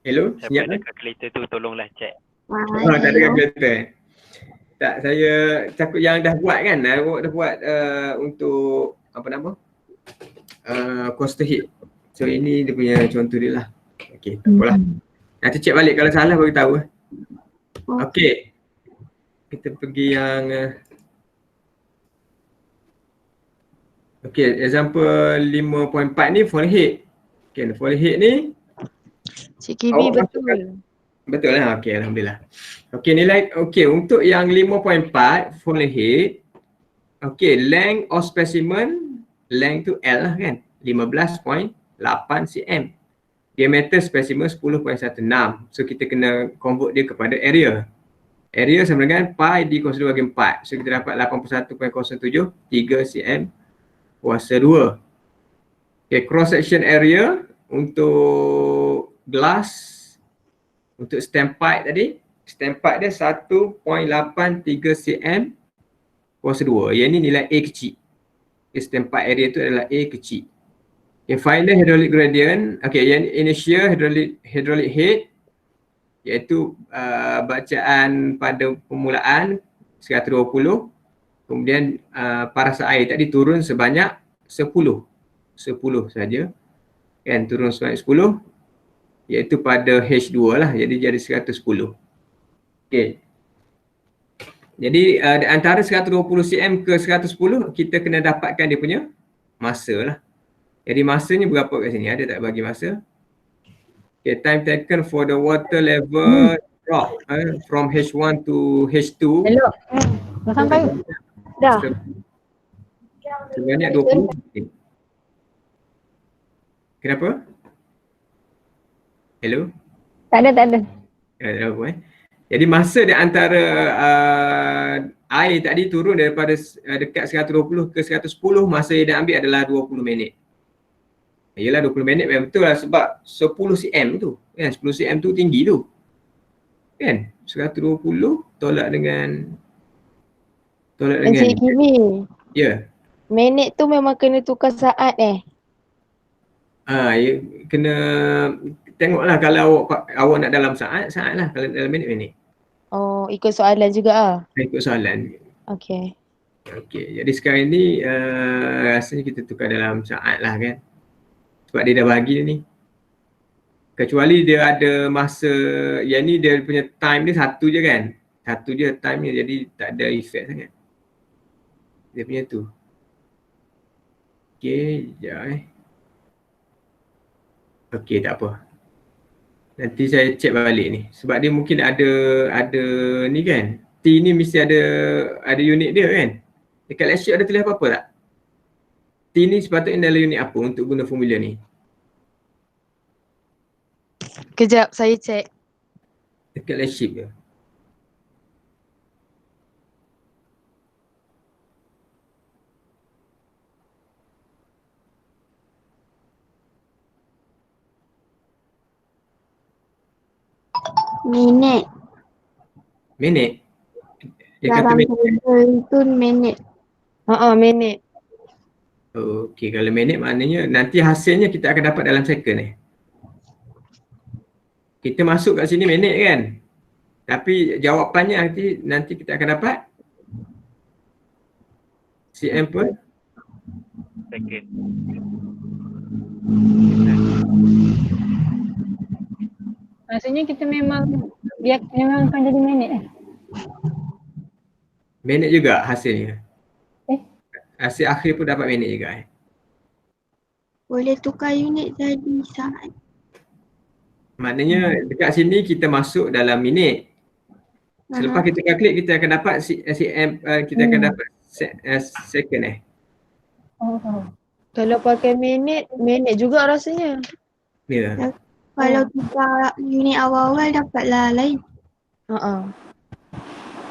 Hello? Siapa Senyap ada kan? calculator tu tolonglah check. Oh, tak ada kalkulator. Tak, saya takut yang dah buat kan. Awak dah buat untuk apa nama? Coaster heat. So ini dia punya contoh dia lah. Okey, tak apalah. Nanti check balik kalau salah bagi tahu. Okey. Kita pergi yang okey, example 5.4 ni fall head. Okey, fall head ni Cik Kimi awak betul. Betul lah. Okey, alhamdulillah. Okey, nilai untuk yang 5.4 fall head. Okey, length of specimen, length tu L lah kan. 15.8 cm. Diameter specimen 10.16. So kita kena convert dia kepada area. Area sama dengan pi dikos 2 bagi 4. So kita dapat 81.073 cm kuasa 2. Okay, cross section area untuk glass, untuk stem pipe tadi, stem pipe dia 1.83 cm kuasa 2. Yang ni nilai A kecil. Okay, stem pipe area tu adalah A kecil. Okay, final hydraulic gradient, okay, yang initial hydraulic head iaitu bacaan pada permulaan 120, kemudian paras air tadi turun sebanyak 10 saja, kan, turun sebanyak 10 iaitu pada H2 lah, jadi 110. Okay. Jadi antara 120 cm ke 110 kita kena dapatkan dia punya masa lah. Jadi masanya berapa kat sini? Ada tak bagi masa? Okay, time taken for the water level drop from H1 to H2. Hello. Dah sampai. Dah. Sebanyak 20 minit. Kenapa? Hello? Tak ada. Tak ada apa Jadi masa di antara air tadi turun daripada dekat 120 ke 110, masa yang dia ambil adalah 20 minit. Yelah 20 minit memang betul lah sebab 10 cm tu. Kan 10 cm tu tinggi tu. Kan 120 tolak dengan Encik Kimi, ya. minit tu memang kena tukar saat Ya, kena tengoklah kalau awak nak dalam saat lah, kalau dalam minit. Oh, ikut soalan juga Ikut soalan. Okay. Okey, jadi sekarang ni rasanya kita tukar dalam saat lah kan. Sebab dia dah bagi ni. Kecuali dia ada masa, yang ni dia punya time dia satu je kan. Satu je time dia, jadi tak ada effect sangat. Dia punya tu. Okey, sekejap Okey, tak apa. Nanti saya cek balik ni. Sebab dia mungkin ada ni kan. T ni mesti ada unit dia kan. Dekat last sheet ada tulis apa-apa tak? T ni sepatutnya dalam unit apa untuk guna formula ni? Kejap, saya cek. Dekat last sheet ke? Minit. Minit? Dia kata Dalam minit. table tu minit. Minit. Okey, kalau minit maknanya nanti hasilnya kita akan dapat dalam second Kita masuk kat sini minit kan? Tapi jawapannya nanti kita akan dapat cm per Second. Maksudnya kita memang akan jadi minit minit juga hasilnya. Eh? Hasil akhir pun dapat minit juga Boleh tukar unit jadi saat. Maknanya dekat sini kita masuk dalam minit. Selepas kita klik kita akan dapat cm, kita akan dapat second Kalau pakai minit juga rasanya. Ya. Kalau tukar unit awal-awal dapatlah lain.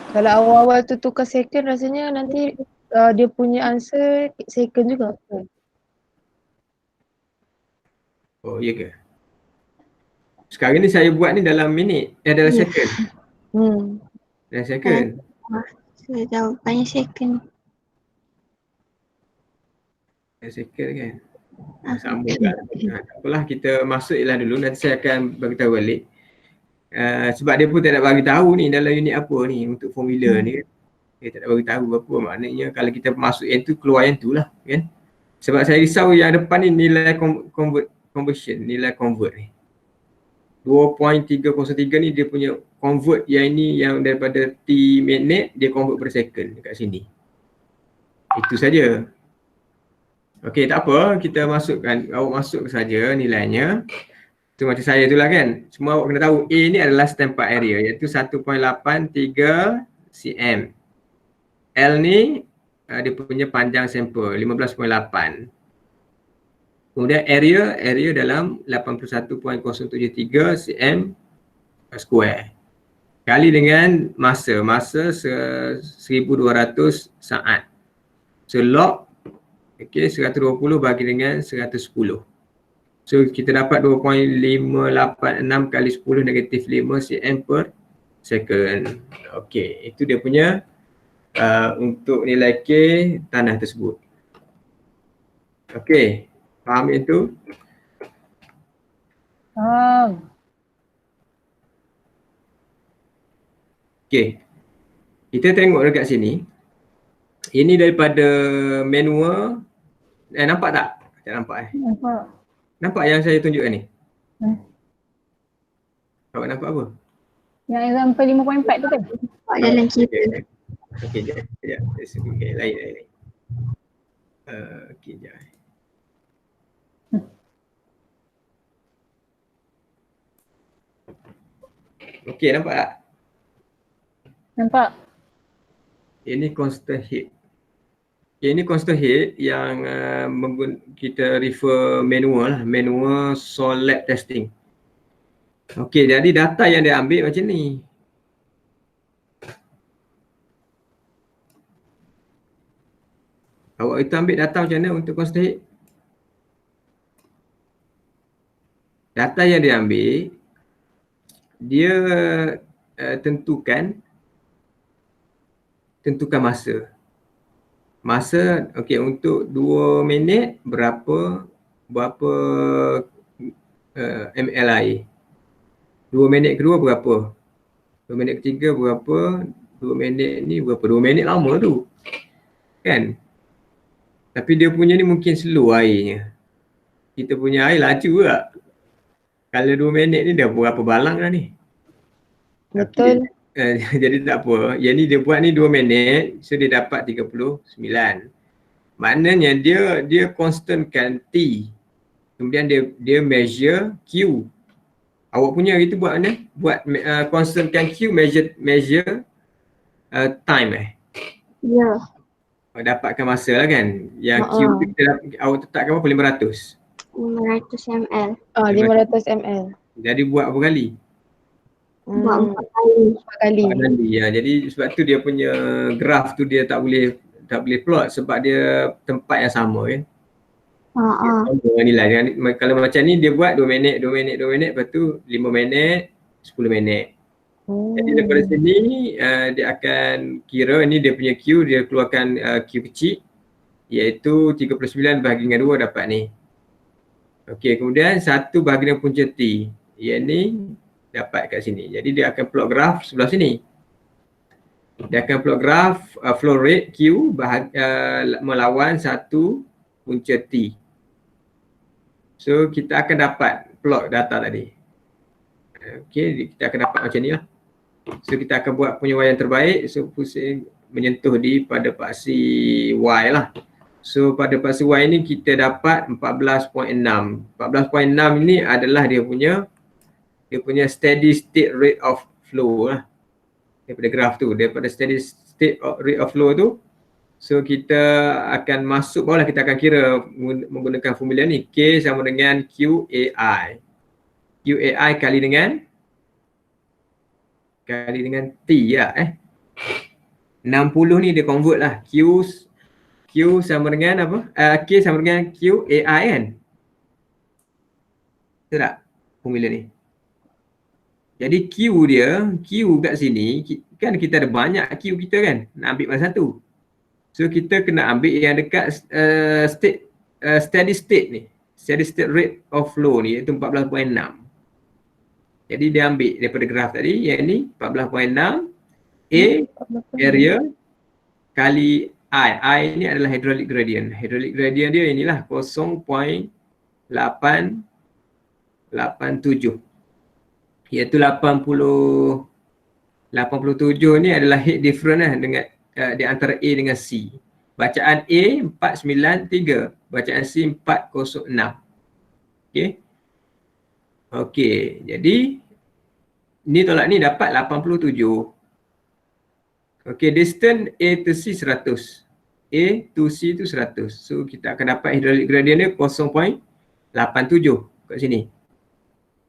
Kalau awal-awal tu tukar second rasanya nanti dia punya answer second juga. Oh, iya ke? Sekarang ni saya buat ni dalam minit, dalam second. Dalam second. So jawapannya second. Dalam second kan? Sama juga. Tak apalah, kita masuk je lah dulu, nanti saya akan beritahu balik. Sebab dia pun tak nak bagi tahu ni dalam unit apa ni untuk formula ni kan. Dia tak nak bagi tahu apa, maknanya kalau kita masuk yang tu keluar yang tu lah kan. Sebab saya risau yang depan ni nilai conversion, nilai convert ni. 2.303 ni dia punya convert yang ini yang daripada T minit dia convert per second dekat sini. Itu saja. Okey, tak apa, kita masukkan, awak masuk saja nilainya. Tu macam saya tu lah kan. Semua awak kena tahu A ni adalah stamp area iaitu 1.83 cm. L ni dia punya panjang sampel 15.8. Kemudian area dalam 81.073 cm square. Kali dengan masa 1200 saat. So log 120 bagi dengan 110. So kita dapat 2.586 kali 10 negatif 5 cm per second. Okey, itu dia punya untuk nilai K tanah tersebut. Okey, faham itu? Okey, kita tengok dekat sini. Ini daripada manual. Nampak tak? Tak nampak Nampak. Nampak yang saya tunjukkan ni? Awak nampak apa? Yang example 5.4 tu kan? Nampak dalam kita. Okey, sekejap. Okay, lain. Okey, sekejap. Okey, nampak tak? Nampak. Ini constant heat. Ini constant heat yang kita refer manual lah. Manual soil lab testing. Okey, jadi data yang dia ambil macam ni. Awak itu ambil data macam mana untuk constant heat? Data yang dia ambil, dia tentukan masa. Masa, okey, untuk 2 minit berapa ml air. 2 minit kedua berapa? 2 minit ketiga berapa? 2 minit ni berapa? 2 minit lama tu. Kan? Tapi dia punya ni mungkin slow airnya. Kita punya air laju tak? Kalau 2 minit ni dah berapa balang dah ni? Betul. Jadi tak apa. Yang ni dia buat ni 2 minit, so dia dapat 39. Maknanya dia constantkan T. Kemudian dia measure Q. Awak punya itu buat mana? Buat constantkan Q measure time Ya. dapatkan masa lah kan. Yang Q tu awak tetapkan berapa? 500. 500 ml. 500 ml. Jadi buat berapa kali? Buat 4 kali. 4 kali. 4 kali. Ya, jadi sebab tu dia punya graf tu dia tak boleh plot sebab dia tempat yang sama kan. Sama nilai. Kalau macam ni dia buat 2 minit, 2 minit, 2 minit, lepas tu 5 minit, 10 minit. Jadi daripada sini dia akan kira ni dia punya Q, dia keluarkan Q kecil iaitu 39 bahagi dengan 2 dapat ni. Okey, kemudian 1 bahagi dengan punca T. Yang ni dapat kat sini. Jadi dia akan plot graf sebelah sini. Dia akan plot graf flow rate Q melawan 1 punca T. So kita akan dapat plot data tadi. Okey, kita akan dapat macam ni lah. So kita akan buat penyuaian terbaik. So pusing menyentuh di pada paksi Y lah. So pada paksi Y ni kita dapat 14.6. 14.6 ini adalah dia punya steady state rate of flow lah. Daripada graf tu, daripada steady state rate of flow tu. So kita akan masuk bawah lah, kita akan kira menggunakan formula ni. K sama dengan QAI. QAI kali dengan T lah 60 ni dia convert lah. Q sama dengan apa? K sama dengan QAI kan? Betul tak formula ni? Jadi Q kat sini, kan kita ada banyak Q kita kan? Nak ambil mana satu? So kita kena ambil yang dekat steady state ni. Steady state rate of flow ni iaitu 14.6. Jadi dia ambil daripada graf tadi, yang ni 14.6 area kali I ni adalah hydraulic gradient. Hydraulic gradient dia inilah 0.887 iaitu 87 ni adalah heat difference lah dengan di antara A dengan C. Bacaan A 493, bacaan C 406. Okey, jadi ni tolak ni dapat 87. Okey, distance A to C 100. A to C tu 100. So kita akan dapat hydraulic gradient dia 0.87 kat sini.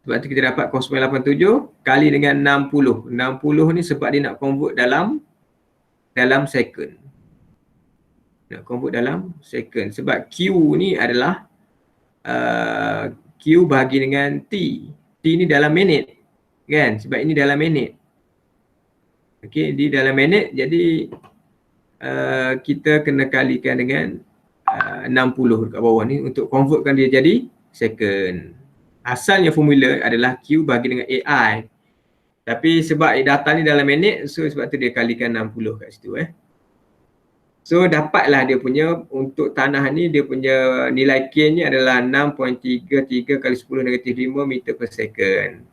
Sebab tu kita dapat 0.87 kali dengan 60. 60 ni sebab dia nak convert dalam second. Nak convert dalam second. Sebab Q ni adalah Q bahagi dengan T. T ni dalam minit. Kan? Sebab ini dalam minit. Okey, di dalam minit. Jadi kita kena kalikan dengan 60 dekat bawah ni untuk convertkan dia jadi second. Asalnya formula adalah Q bagi dengan AI. Tapi sebab data ni dalam minit, so sebab tu dia kalikan 60 kat situ So dapatlah dia punya untuk tanah ni dia punya nilai K ni adalah 6.33 kali 10 negatif 5 meter per second.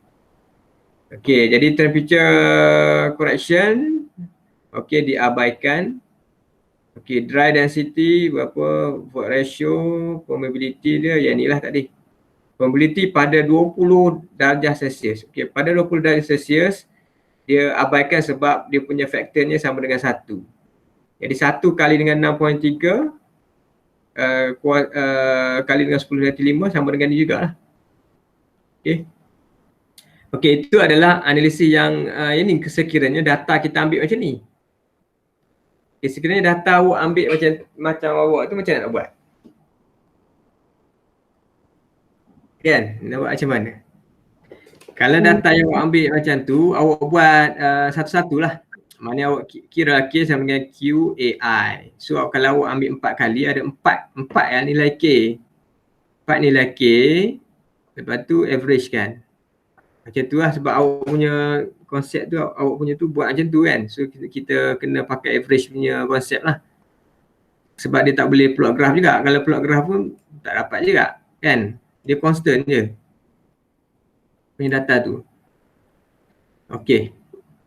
Okey, jadi temperature correction diabaikan. Okey, dry density berapa, void ratio, permeability dia yang inilah tadi. Permeability pada 20 darjah Celsius. Okey, pada 20 darjah Celsius dia abaikan sebab dia punya faktornya sama dengan 1. Jadi 1 kali dengan 6.3 kali dengan 10 negatif 5 sama dengan ni jugalah. Okey. Okey, itu adalah analisis yang ini sekiranya data kita ambil macam ni. Okay, sekiranya data awak ambil macam awak tu macam mana nak buat? Kan? Nak buat macam mana? Kalau data yang awak ambil macam tu, awak buat satu-satulah. Maknanya awak kira K sama dengan QAI. So kalau awak ambil 4 kali, ada 4 yang nilai K. 4 nilai K, lepas tu average kan. Macam tu lah sebab awak punya konsep tu, awak punya tu buat macam tu kan. So kita kena pakai average punya konsep lah. Sebab dia tak boleh plot graph juga. Kalau plot graph pun tak dapat juga kan. Dia constant je punya data tu. Okey.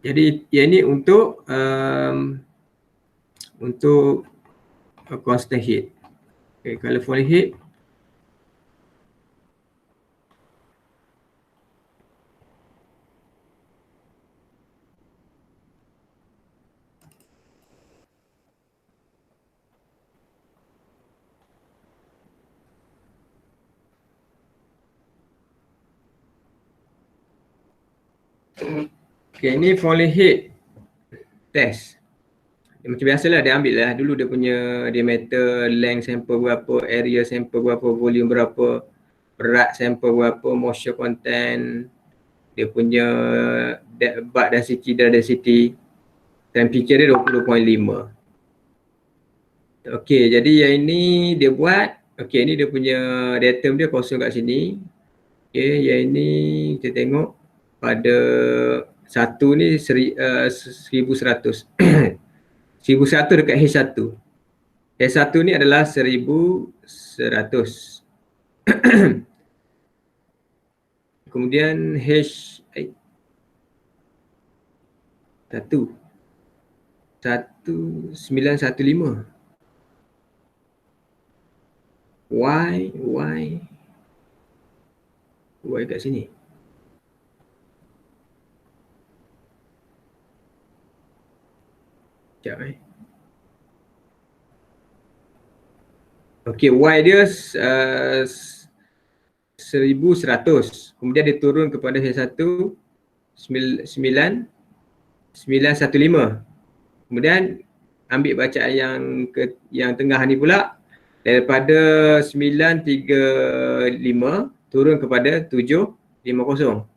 Jadi yang ni untuk constant heat. Okay, kalau falling heat Okay, ni falling head test. Macam biasalah dia ambil lah dulu dia punya diameter, length sample berapa, area sample berapa, volume berapa, berat sample berapa, moisture content, dia punya bulk density, dry density, temperature dia 20.5. Okey, jadi yang ini dia buat, okey ni dia punya datum dia kosong kat sini. Okey, yang ini kita tengok pada satu ni 1100. 1100 dekat H1. H1 ni adalah 1100. Kemudian H1 1915. Y kat sini. Sekejap Okey, Y dia 1100. Kemudian dia turun kepada H1 9915. Kemudian ambil bacaan yang tengah ni pula, daripada 935 turun kepada 750.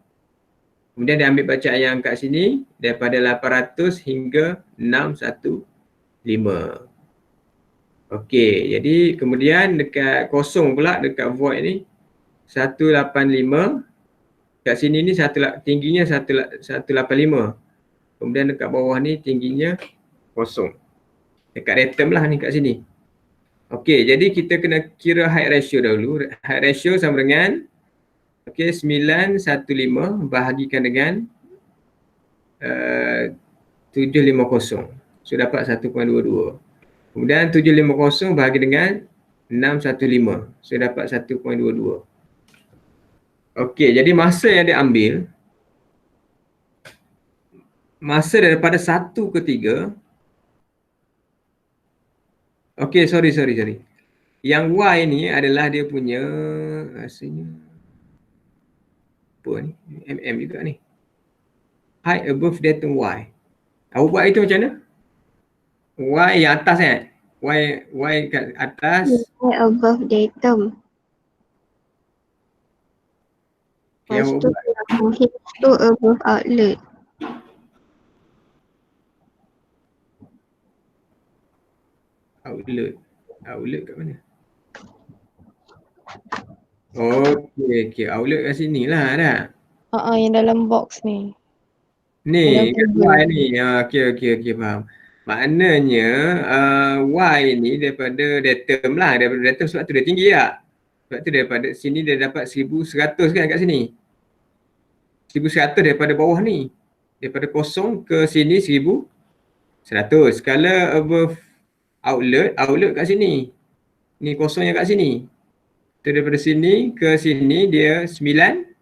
Kemudian dia ambil bacaan yang kat sini daripada 800 hingga 615. Okey, jadi kemudian dekat kosong pula dekat void ni 185. Kat sini ni tingginya 185. Kemudian dekat bawah ni tingginya kosong. Dekat datum lah ni kat sini. Okey, jadi kita kena kira height ratio dahulu. Height ratio sama dengan 915 bahagikan dengan 750. So dapat 1.22. Kemudian 750 bahagi dengan 615. So dapat 1.22. Okey, jadi masa yang dia ambil, masa daripada 1 ke 3. Okey, sorry. Yang Y ni adalah dia punya rasanya apa ni? MM juga ni. Height above datum Y. Awak buat itu macam mana? Y yang atas kan? Y kat atas. Above datum. Lepas Yang tu H2 above outlet. Outlet kat mana? Okey, outlet kat sini lah dah. Yang dalam box ni. Ni kat Dalam Y ni. Okey, faham. Maknanya Y ni daripada datum lah. Daripada datum sebab tu dia tinggi lah. Sebab tu daripada sini dia dapat 1100 kan kat sini. 1100 daripada bawah ni. Daripada kosong ke sini 1100. Kalau above outlet kat sini. Ni kosongnya kat sini. So daripada sini ke sini dia 915.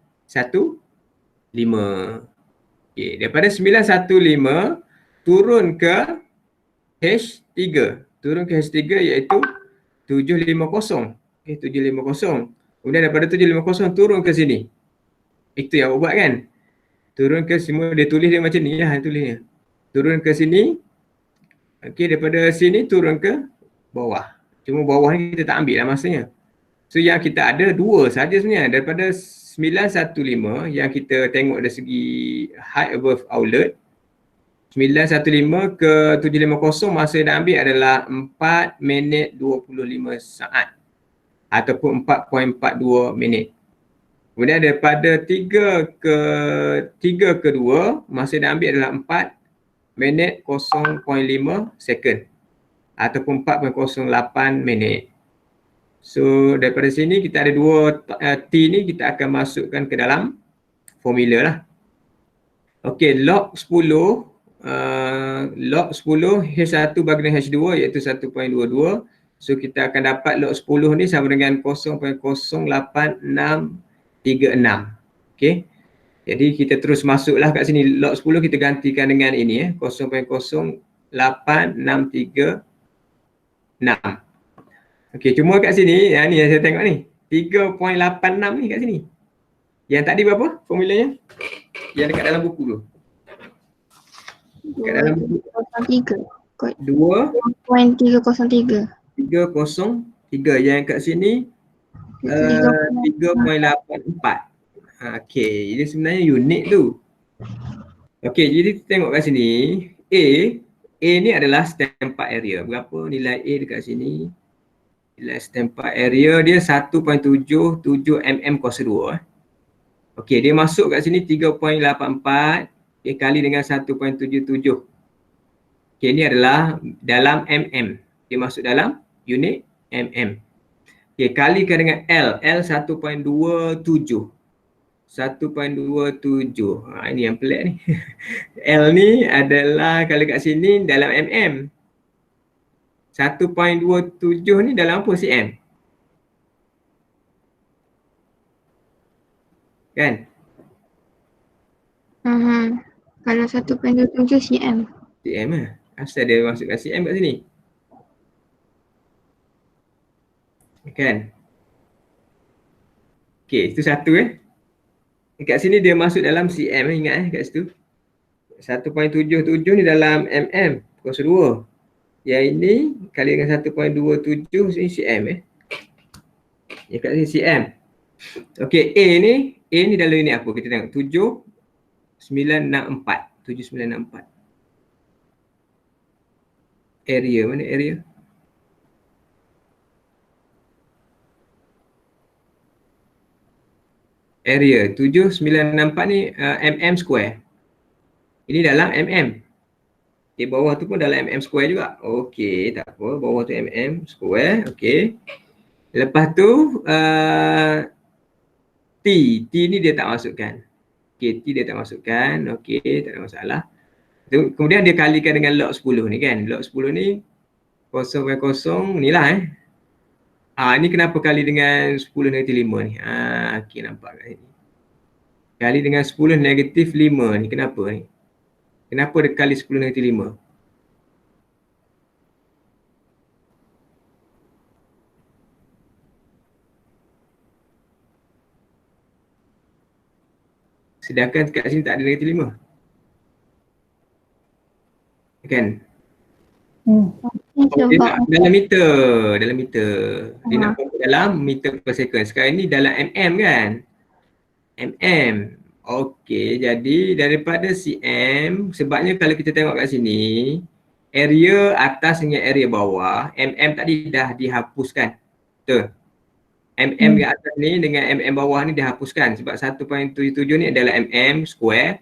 Okey, daripada 915 turun ke H3. Turun ke H3 iaitu 750. Okey, 750. Kemudian daripada 750 turun ke sini. Itu yang awak buat kan? Turun ke semua, dia tulis dia macam ni lah tulisnya. Turun ke sini. Okey, daripada sini turun ke bawah. Cuma bawah ni kita tak ambil lah masanya. So yang kita ada dua saja sebenarnya. Daripada 915 yang kita tengok dari segi height above outlet. 915 ke 750 masa yang nak ambil adalah 4 minit 25 saat. Ataupun 4.42 minit. Kemudian daripada 3 ke 2 masa yang nak ambil adalah 4 minit 0.5 second. Ataupun 4.08 minit. So daripada sini kita ada dua T ni kita akan masukkan ke dalam formula lah. Okey, log 10 H1 bagi dengan H2 iaitu 1.22. So kita akan dapat log 10 ni sama dengan 0.08636. Okey. Jadi kita terus masuklah kat sini. Log 10 kita gantikan dengan ini 0.08636. Okey, cuma kat sini, ni yang saya tengok ni. 3.86 ni kat sini. Yang tadi berapa formulanya? yang dekat dalam buku tu. Dekat dalam buku 2.3. Kod 2.303 2.303. yang kat sini 3.84. Okey, ini sebenarnya unik tu. Okey, jadi kita tengok kat sini A ni adalah stamp part area. Berapa nilai A dekat sini? Nilai stamp part area dia 1.77 mm kuasa 2. Okey, dia masuk kat sini 3.84 kali dengan 1.77. Okey, ini adalah dalam mm. Dia masuk dalam unit mm. Okey, kalikan dengan L. L 1.27. 1.27. Ini yang pelik ni. L ni adalah kalau kat sini dalam mm. 1.27 ni dalam apa? cm. Kan? Kalau 1.27 cm. cm lah. Asal dia masukkan cm kat sini. Kan? Okey, itu satu Dekat sini dia masuk dalam cm ingat kat situ. 1.77 ni dalam mm kuasa 2. Yang ini kali dengan 1.27 sini cm Ya kat sini cm. Okey, A ni dalam unit apa? Kita tengok 7964. 7964. Area mana area? Area 7964 ni mm square. Ini dalam mm. Di bawah tu pun dalam mm square juga. Okey, tak apa. Bawah tu mm square. Okey. Lepas tu T ni dia tak masukkan. Okey, T dia tak masukkan. Okey, tak ada masalah. Kemudian dia kalikan dengan log 10 ni kan. Log 10 ni 0.0 ni lah ni kenapa kali dengan 10 negatif 5 ni? Okey, nampak kat sini. Kali dengan 10 negatif 5 ni kenapa ni? Kenapa dia kali 10 negatif 5? Sedangkan kat sini tak ada negatif 5. Kan? Dia nak dalam meter. Dia nak convert dalam meter per second. Sekarang ni dalam mm kan? Mm. Okey, jadi daripada cm, sebabnya kalau kita tengok kat sini, area atas dengan area bawah, mm tadi dah dihapuskan. Betul? Mm di atas ni dengan mm bawah ni dihapuskan sebab 1.77 ni adalah mm square.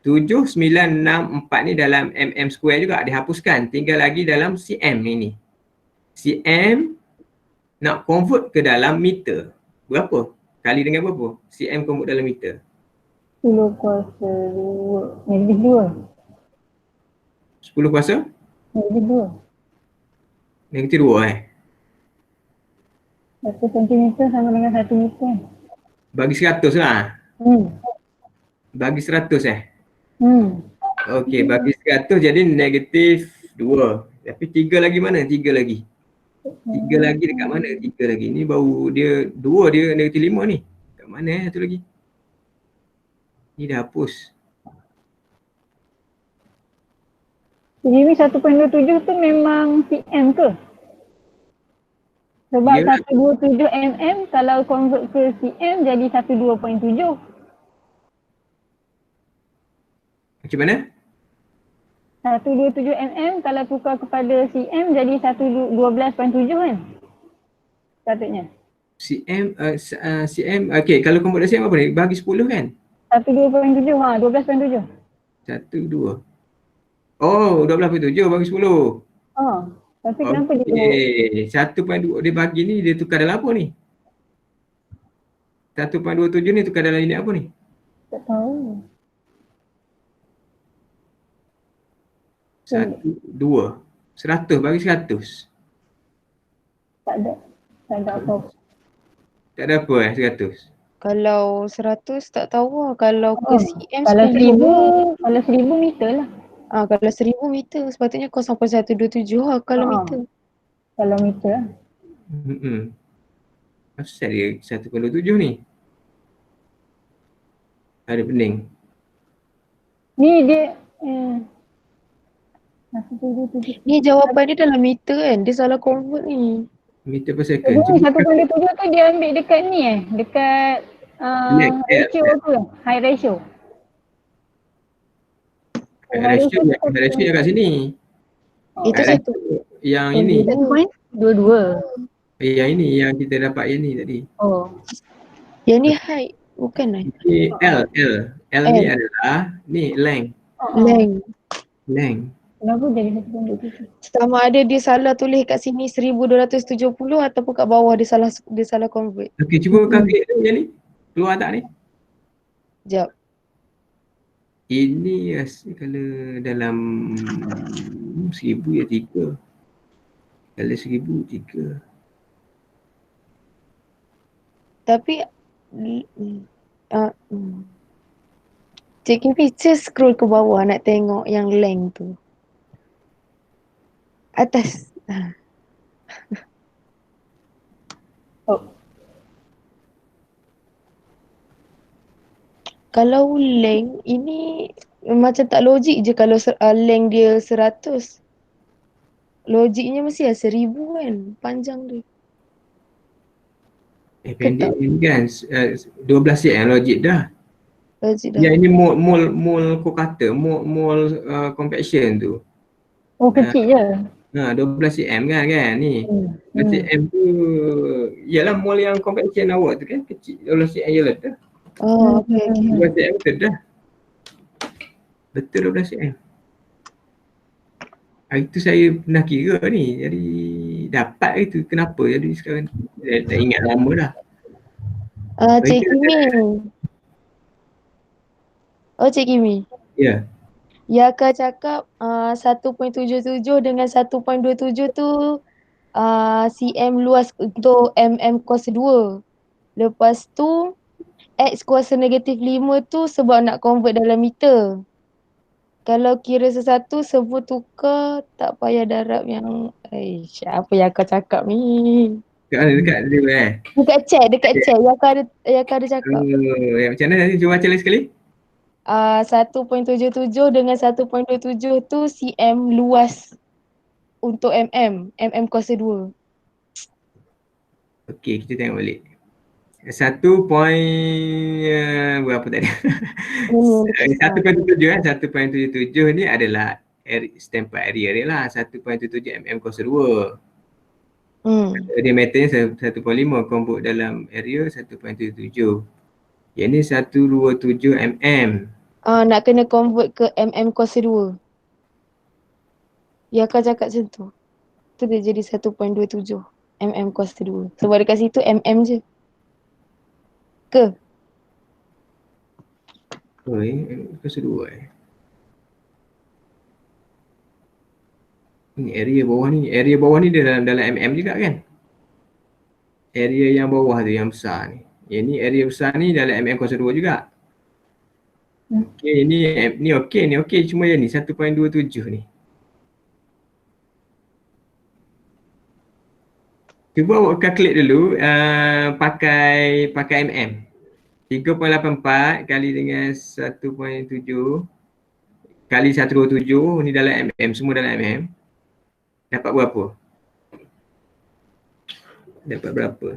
7964 ni dalam mm square juga dihapuskan. Tinggal lagi dalam cm ni. Cm nak convert ke dalam meter. Berapa? Kali dengan berapa? Cm convert dalam meter. 10 kuasa 2. Negatif 2. 10 kuasa? Negatif 2. Negatif 2 1 cm sama dengan 1 meter. Bagi 100 lah. Bagi 100 Okey, bagi 100 jadi negatif 2. Tapi 3 lagi mana? 3 lagi. 3 lagi dekat mana? 3 lagi. Ni baru dia 2 dia negatif 5 ni. Kat mana satu lagi? Ni dah hapus. Jadi ni 1.27 tu memang cm ke? Sebab 127 mm kalau convert ke cm jadi 12.7. Macam mana? 127 mm kalau tukar kepada cm jadi 12.7 kan? Sepatutnya. cm, okey, kalau convert cm apa ni? Bagi 10 kan? 12.7, 12.7. 12. Oh, 12.7 bagi 10. Tapi kenapa dia 1.2 dia bagi ni dia tukar dalam apa ni? 1.27 ni tukar dalam unit apa ni? Tak tahu. 1, 2. 100 bagi 100. Tak ada apa-apa. Tak ada apa 100. Kalau 100 tak tahu lah. Kalau ke cm Kalau 10. 1000 meter lah. Kalau 1000 meter sepatutnya 0.127 lah kalau meter. Kalau meter lah. Asal dia 1.27 ni? Ada pening. Ni dia 1.7. Ni jawapan dia dalam meter kan? Dia salah convert ni. Meter per second. Jadi Cuba 1.7 tu dia ambil dekat ni dekat ratio tu high ratio. ratio yang kat sini. Itu Ratio satu. yang ini. Dua-dua. Yang ini yang kita dapat yang ni tadi. Oh. Yang ni height. Bukan lah. Ni L ni adalah ni length. Length. Kenapa jadi 1.7? Sama ada dia salah tulis kat sini 1270 ataupun kat bawah dia salah convert. Okey, cuba calculate dulu yang ni. Keluar tak ni? Sekejap. Ini kalau dalam 1000 ya 3. Kalau 1000 3. Tapi Cik Kifi, saya scroll ke bawah nak tengok yang length tu. Atas. Kalau length ini macam tak logik je kalau length dia 100. Logiknya mesti 1000 kan, panjang dia. Pendek ni kan 12 cm logik dah. Logik dah. Ya ini mol kau kata mol compaction tu. Oh kecil je. 12 cm kan ni. 12 cm tu ialah mol yang compaction awak tu kan kecil. 12 cm ialah dah. Oh, okey. 12 cm betul dah. Betul 12 cm. Itu saya pernah kira ni. Jadi dapat itu. Kenapa? Jadi sekarang saya tak ingat lama dah. Cik Kimi. Oh Cik Kimi. Ya. Yaka cakap 1.77 dengan 1.27 tu cm luas untuk mm kuasa 2. Lepas tu x kuasa negatif 5 tu sebab nak convert dalam meter. Kalau kira sesuatu sebut tukar tak payah darab yang apa yang kau cakap ni? Kat mana? Dekat dia Dekat chat Yaka ada cakap. Macam mana nanti cuba baca lagi sekali? 1.77 dengan 1.27 tu cm luas untuk mm kuasa 2. Okey, kita tengok balik. 1 berapa tadi? 1.77 kan? 1.77 ni adalah standard area dia lah. 1.77 mm kuasa 2. Diameternya 1.5 convert dalam area 1.77. Yang ni 127 mm. Nak kena convert ke mm kuasa 2. Ya kau cakap macam tu. Tu dia jadi 1.27 mm kuasa 2. Sebab dekat situ mm je. Ke? Oh kuasa 2 Ni area bawah ni. Area bawah ni dia dalam mm juga kan? Area yang bawah tu yang besar ni. Yang ni area besar ni dalam mm kuasa 2 juga. Okey, ni okey cuma yang ni 1.27 ni. Cuba awak calculate dulu pakai mm. 3.84 kali dengan 1.7 kali 127 ni dalam mm, semua dalam mm. Dapat berapa? Dapat berapa?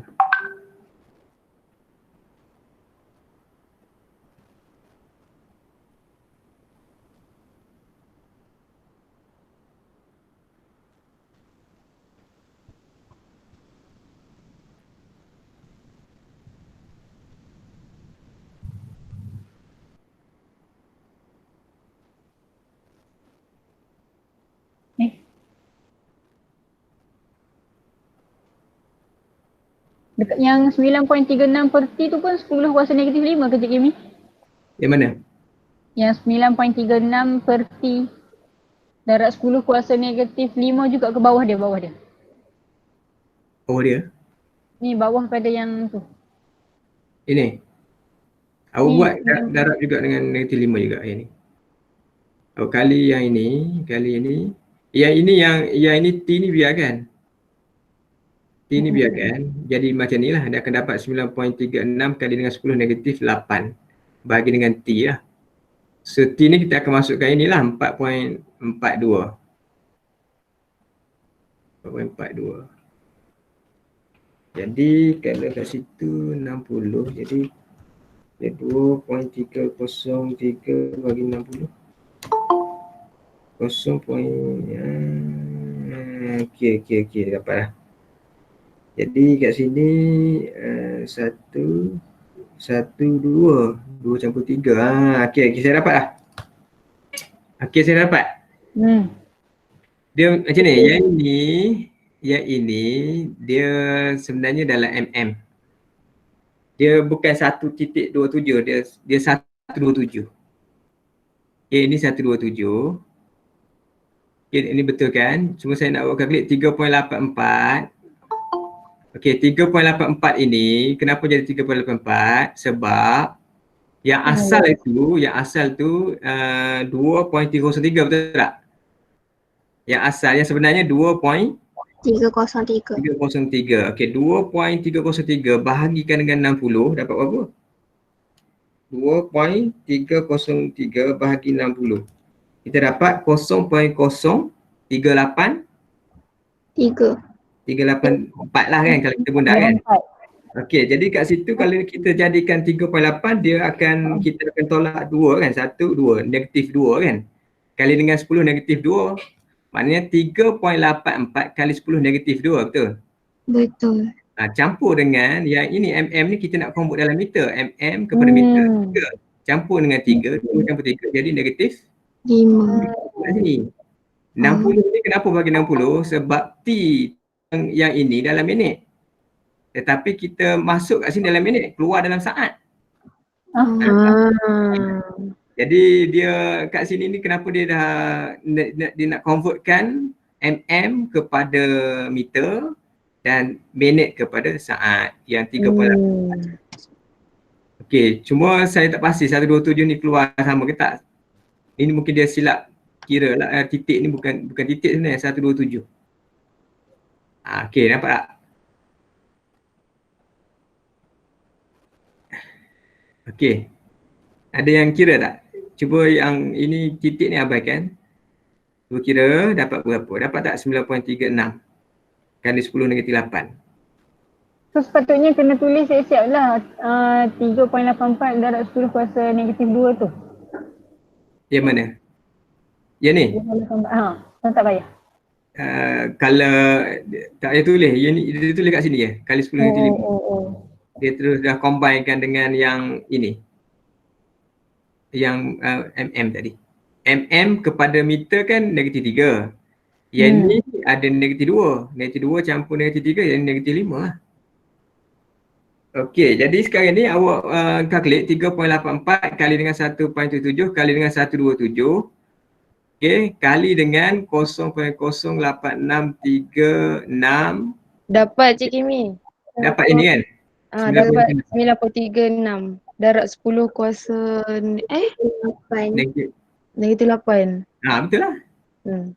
Dekat yang 9.36 per T tu pun 10 kuasa negatif 5 ke Cik Kimi? Yang mana? Yang 9.36 per T darat 10 kuasa negatif 5 juga ke bawah dia? Bawah dia? Ni bawah pada yang tu. Ini? Awak buat darab juga dengan negatif 5 juga yang ni. Awak kali yang ini, kali ini. Yang ini T ni biarkan. T ni biarkan. Jadi macam ni lah. Dia akan dapat 9.36 kali dengan 10 negatif 8. Bagi dengan T lah. So T ni kita akan masukkan inilah 4.42. 4.42. Jadi kalau kat situ 60, jadi dia 2.303 bagi 60. 0. Okey, dapat dah. Jadi kat sini 1, 2 campur 3. Okey, saya dapat dah. Okey, saya dapat. Dia macam ni, yang ini dia sebenarnya dalam mm. Dia bukan 1.27, dia 127. Okey, ini 127. Okey, ini betul kan? Cuma saya nak buat kalkulate 3.84. Okey, 3.84 ini kenapa jadi 3.84? Sebab yang asal tu 2.303, betul tak? Yang asal yang sebenarnya 303. 303. Okey, 2.303 bahagikan dengan 60 dapat berapa? 2.303 bahagi 60. Kita dapat 0.038 lah kan kalau kita bunda kan. Okey, jadi kat situ kalau kita jadikan 3.8 dia akan, kita akan tolak 2 kan, 1, 2, negatif 2 kan. Kali dengan 10 negatif 2, maknanya 3.84 kali 10 negatif 2, betul? Betul. Campur dengan yang ini mm ni kita nak convert dalam meter, mm kepada meter 3. Campur dengan 3, 2 campur 3 jadi negatif 5. kat sini. 60 ni kenapa bagi 60? Sebab T yang ini dalam minit. Tetapi kita masuk kat sini dalam minit, keluar dalam saat. Jadi dia kat sini ni kenapa dia nak convertkan mm kepada meter dan minit kepada saat yang 3.8. Okey, cuma saya tak pasti 127 ni keluar sama ke tak. Ini mungkin dia silap kira lah, titik ni bukan titik sebenarnya, 127. Okey, nampak tak? Okey. Ada yang kira tak? Cuba yang ini titik ni abaikan. Cuba kira dapat berapa? Dapat tak 9.36 kali 10 negatif 8? So sepatutnya kena tulis siap-siap lah 3.84 darab 10 kuasa negatif 2 tu. Yang mana? Yang ni? Tak payah. Kalau tak payah tulis, dia tulis kat sini je. Kali 10 negatif 5. Dia terus dah combinekan dengan yang ini. Yang mm tadi. Mm kepada meter kan negatif 3. Yang ni ada negatif 2. Negatif 2 campur negatif 3 jadi negatif 5 lah. Okey, jadi sekarang ni awak calculate 3.84 kali dengan 1.77 kali dengan 127. Okey, kali dengan 0.08636. Dapat Cik Kimi. Dapat ini kan? Dapat 9.36 darab 10 kuasa Negatif. negatif 8. Betul lah.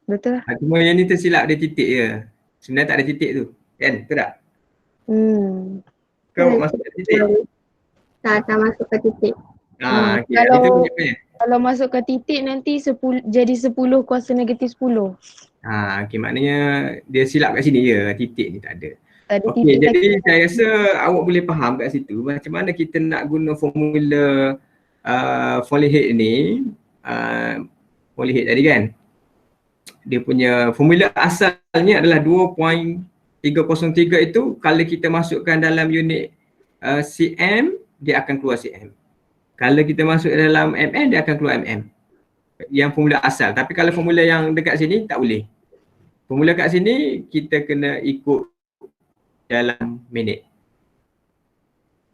Betul lah. Cuma yang ni tersilap dia titik je. Sebenarnya tak ada titik tu. Kan? Betul tak? Kau masuk ke titik? Tak masuk ke titik. Okay. Kalau masuk ke titik nanti jadi 10 kuasa negatif 10. Okay, maknanya dia silap kat sini je. Titik ni tak ada. Okey, jadi saya rasa awak boleh faham kat situ macam mana kita nak guna formula Fahrenheit ni. Fahrenheit tadi kan? Dia punya formula asalnya adalah 2.303 itu kalau kita masukkan dalam unit cm, dia akan keluar cm. Kalau kita masuk dalam mm, dia akan keluar mm. Yang formula asal. Tapi kalau formula yang dekat sini tak boleh. Formula kat sini kita kena ikut dalam minit.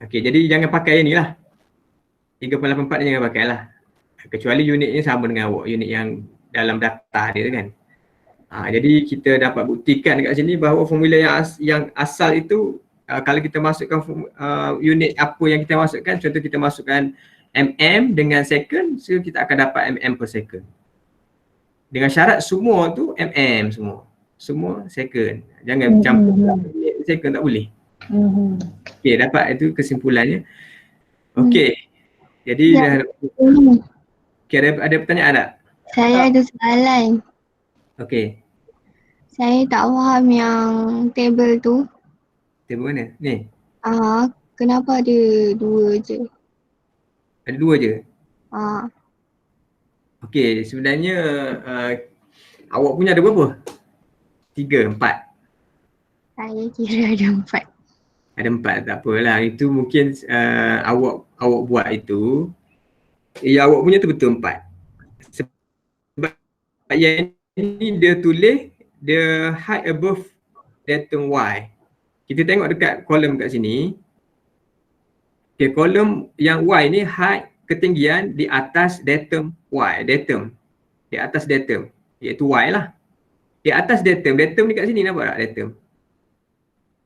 Okey, jadi jangan pakai ni lah. 3.84 jangan pakai lah. Kecuali unit ni sama dengan awak, unit yang dalam data dia kan. Jadi kita dapat buktikan dekat sini bahawa formula yang asal itu kalau kita masukkan unit apa yang kita masukkan, contoh kita masukkan mm dengan second, so kita akan dapat mm per second. Dengan syarat semua tu mm semua. Semua second. Jangan campur second, tak boleh. Okey, dapat itu kesimpulannya. Okey. Jadi dah Okay, ada pertanyaan tak? Saya ada soalan. Okay, Saya tak faham yang table tu. table mana? Ni, Kenapa ada 2 je? ada 2 je. Okay, sebenarnya awak punya ada berapa? 3, 4. Saya kira ada 4. Ada 4, tak apalah. Itu mungkin awak buat itu. Awak punya tu betul 4. Sebab yang ni dia tulis dia height above datum Y. Kita tengok dekat kolom kat sini. Okay, kolom yang Y ni height ketinggian di atas datum Y. Datum. Di atas datum. Iaitu Y lah. Di atas datum. Datum ni kat sini nampak tak datum?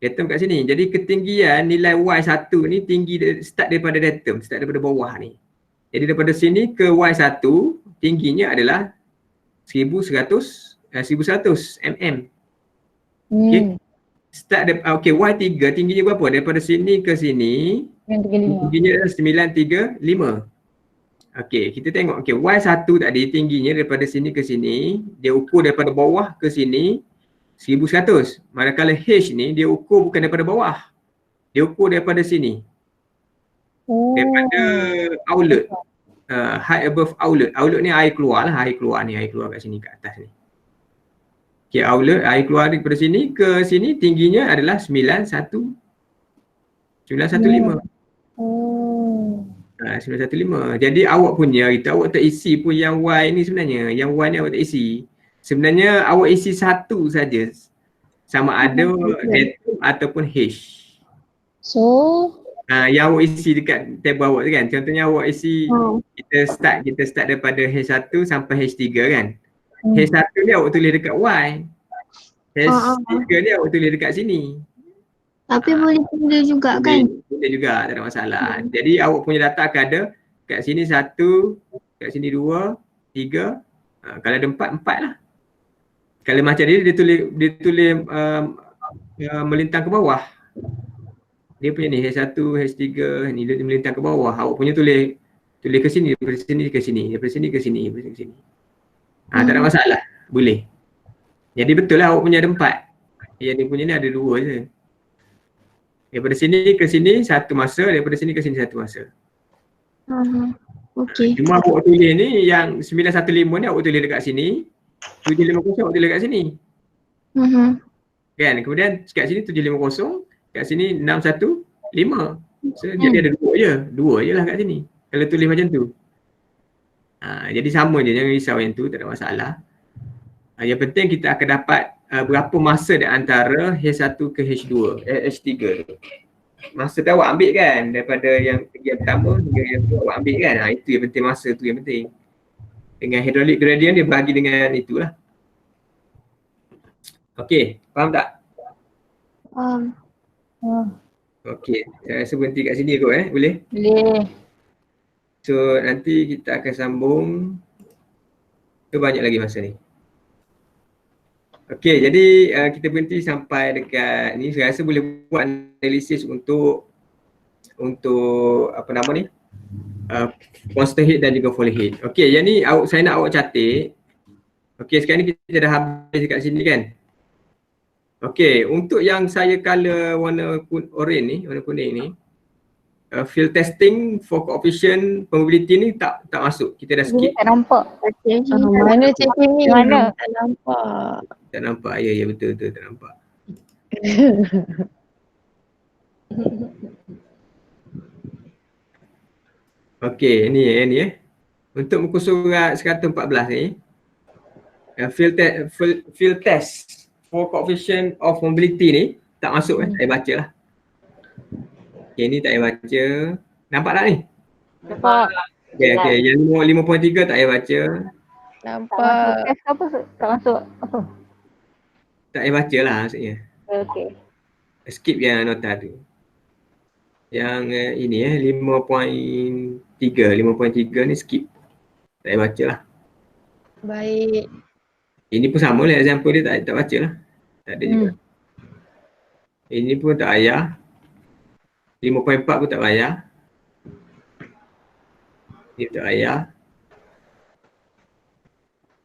Datum kat sini. Jadi ketinggian nilai Y1 ni tinggi start daripada datum, start daripada bawah ni. Jadi daripada sini ke Y1 tingginya adalah 1100 mm. Okay. Start okay, Y3 tingginya berapa? Daripada sini ke sini tingginya adalah 935. Okay, kita tengok. Okay, Y1 tadi tingginya daripada sini ke sini, dia ukur daripada bawah ke sini 1100. Manakala H ni dia ukur bukan daripada bawah. Dia ukur daripada sini. Daripada outlet. Height above outlet. Outlet ni air keluar lah. Air keluar ni. Air keluar kat sini kat atas ni. Okay, outlet air keluar daripada sini ke sini tingginya adalah 915. 915. Jadi awak punya itu awak tak isi pun yang Y ni sebenarnya. Yang Y ni awak tak isi. Sebenarnya awak isi satu saja, sama ada datum ataupun H. So yang awak isi dekat table awak tu kan. Contohnya awak isi kita start daripada H1 sampai H3 kan. H1 ni awak tulis dekat Y. H3 ni awak tulis dekat sini. Tapi boleh tulis juga kan? Boleh juga, tak ada masalah. Jadi awak punya data akan ada kat sini 1, kat sini 2, 3. Kalau ada 4 lah. Kalau macam dia tulis melintang ke bawah. Dia punya ni H1, H3 ni dia melintang ke bawah. Awak punya tulis ke sini, daripada sini ke sini, daripada sini ke sini, daripada sini ke sini. Tak ada masalah. Boleh. Jadi betul lah awak punya ada 4. Yang dia punya ni ada 2 je. Daripada sini ke sini 1 masa, daripada sini ke sini 1 masa. Okey. Cuma awak tulis ni yang 915 ni awak tulis dekat sini. 750 awak tulis dekat sini. Kan? Kemudian kat sini 750, kat sini 615. So jadi ada 2 je. 2 je lah kat sini. Kalau tulis macam tu. Jadi sama je, jangan risau yang tu, tak ada masalah. Yang penting kita akan dapat berapa masa di antara H1 ke H2, H3 tu. Masa tu awak ambil kan, daripada yang pertama hingga yang kedua awak ambil kan. Itu yang penting, masa tu yang penting. Dengan hydraulic gradient dia bagi dengan itulah. Okey, faham tak? Okey, saya rasa berhenti kat sini kot boleh? boleh. So nanti kita akan sambung. Banyak lagi masa ni. Okey, jadi kita berhenti sampai dekat ni. Saya rasa boleh buat analisis untuk apa nama ni? Constant heat dan juga volley heat. Okey, yang ni saya nak awak catat. Okey, sekarang ni kita dah habis dekat sini kan? Okey, untuk yang saya color warna orange ni, warna kuning ni, field testing for coefficient probability ni tak masuk. Kita dah skip. Tak nampak. Mana Cik Kimi? Mana? Tak nampak. Tak nampak. Ya betul tak nampak. Okey, ni untuk muka surat 114 ni, field test for coefficient of mobility ni tak masuk saya baca lah. Okay, ni tak payah baca. Nampak tak ni? Nampak. Okay. Yang 5.3 tak payah baca. Nampak. Test apa? Tak masuk apa? Tak payah baca lah maksudnya. Okey. Skip yang nota tu. Yang ini 5.3 ni skip. Tak payah baca lah. Baik. Ini pun sama lah, example dia tak baca lah. Tak ada juga. Ini pun tak payah. 5.4 pun tak payah. Ini tak payah.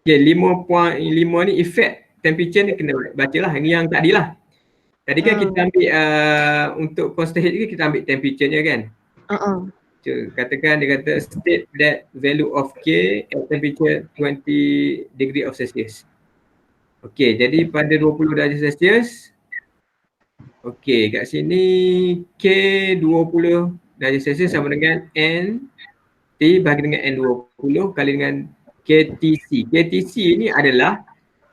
Okay, 5.5 ni effect temperature ni kena bacalah. Ini yang tadi lah. Tadi kan kita ambil untuk constant heat ni kita ambil temperature-nya kan. So, katakan dia kata state that value of K at temperature 20 degree of Celsius. Okay, jadi pada 20 darjah Celsius, okay, kat sini K 20 darjah Celsius sama dengan N T bagi dengan N20 kali dengan KTC. KTC ni adalah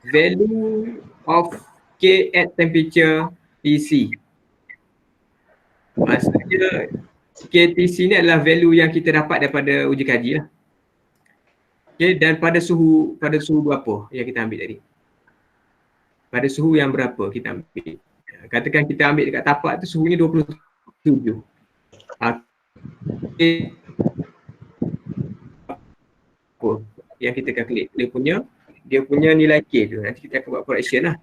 value of K at temperature TC. Maksudnya KTC ni adalah value yang kita dapat daripada uji kaji lah. Okay, dan pada suhu berapa yang kita ambil tadi? Pada suhu yang berapa kita ambil? Katakan kita ambil dekat tapak tu suhunya 27. Okay. Apa yang kita calculate? Dia punya nilai K tu. Nanti kita akan buat correction lah.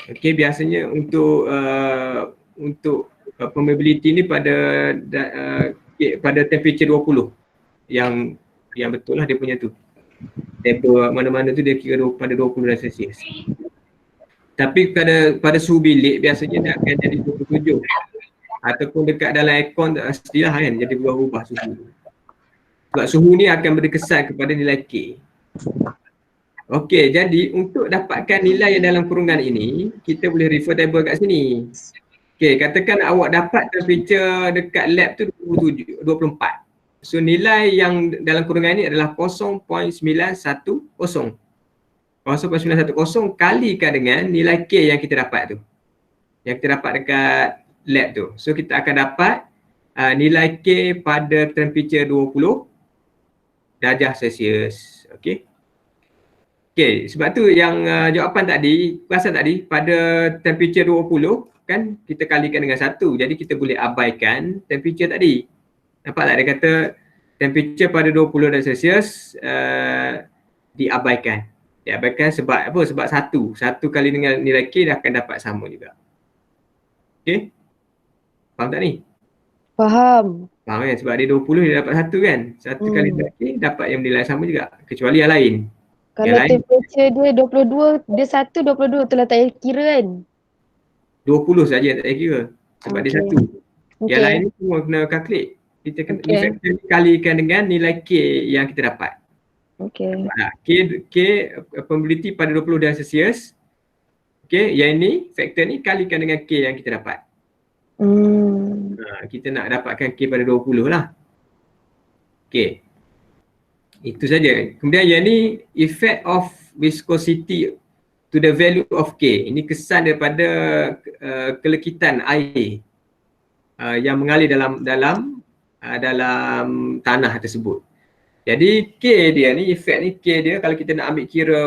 Okay, biasanya untuk permeability ni pada temperature 20 yang betul lah dia punya tu. Table mana-mana tu dia kira pada 20 darjah Celsius. Tapi pada suhu bilik biasanya dia akan jadi 27 ataupun dekat dalam aircon pastilah kan jadi berubah suhu. Sebab suhu ni akan berkesan kepada nilai K. Okey, jadi untuk dapatkan nilai yang dalam kurungan ini kita boleh refer table kat sini. Okey, katakan awak dapat temperature dekat lab tu 24. So nilai yang dalam kurungan ini adalah 0.910. 0.910 kalikan dengan nilai K yang kita dapat tu. Yang kita dapat dekat lab tu. So kita akan dapat nilai K pada temperature 20 darjah Celsius. Okey. Okey, sebab tu yang jawapan tadi, perasan tadi pada temperature 20 kan kita kalikan dengan 1. Jadi kita boleh abaikan temperature tadi. Nampak tak dia kata temperature pada 20 darjah Celsius diabaikan. Diabaikan sebab apa? Sebab 1 kali dengan nilai K dah akan dapat sama juga. Okey. Faham tak ni? Faham. Faham kan? Sebab dia 20 dia dapat 1 kan. 1 kali nilai K dapat yang nilai sama juga. Kecuali yang lain. Kalau temperature dia 22, dia 1, 22 tu lah tak payah kira kan? 20 saja tak payah kira. Sebab dia 1. Yang lain ni semua kena calculate. Kita kena factor kalikan dengan nilai K yang kita dapat. K probability pada 20 darjah Celsius. Okey, yang ini factor ni kalikan dengan K yang kita dapat. Kita nak dapatkan K pada 20 lah. Okey. Itu saja. Kemudian yang ni effect of viscosity to the value of K. Ini kesan daripada kelekitan air yang mengalir dalam tanah tersebut. Jadi K dia ni, effect ni K dia kalau kita nak ambil kira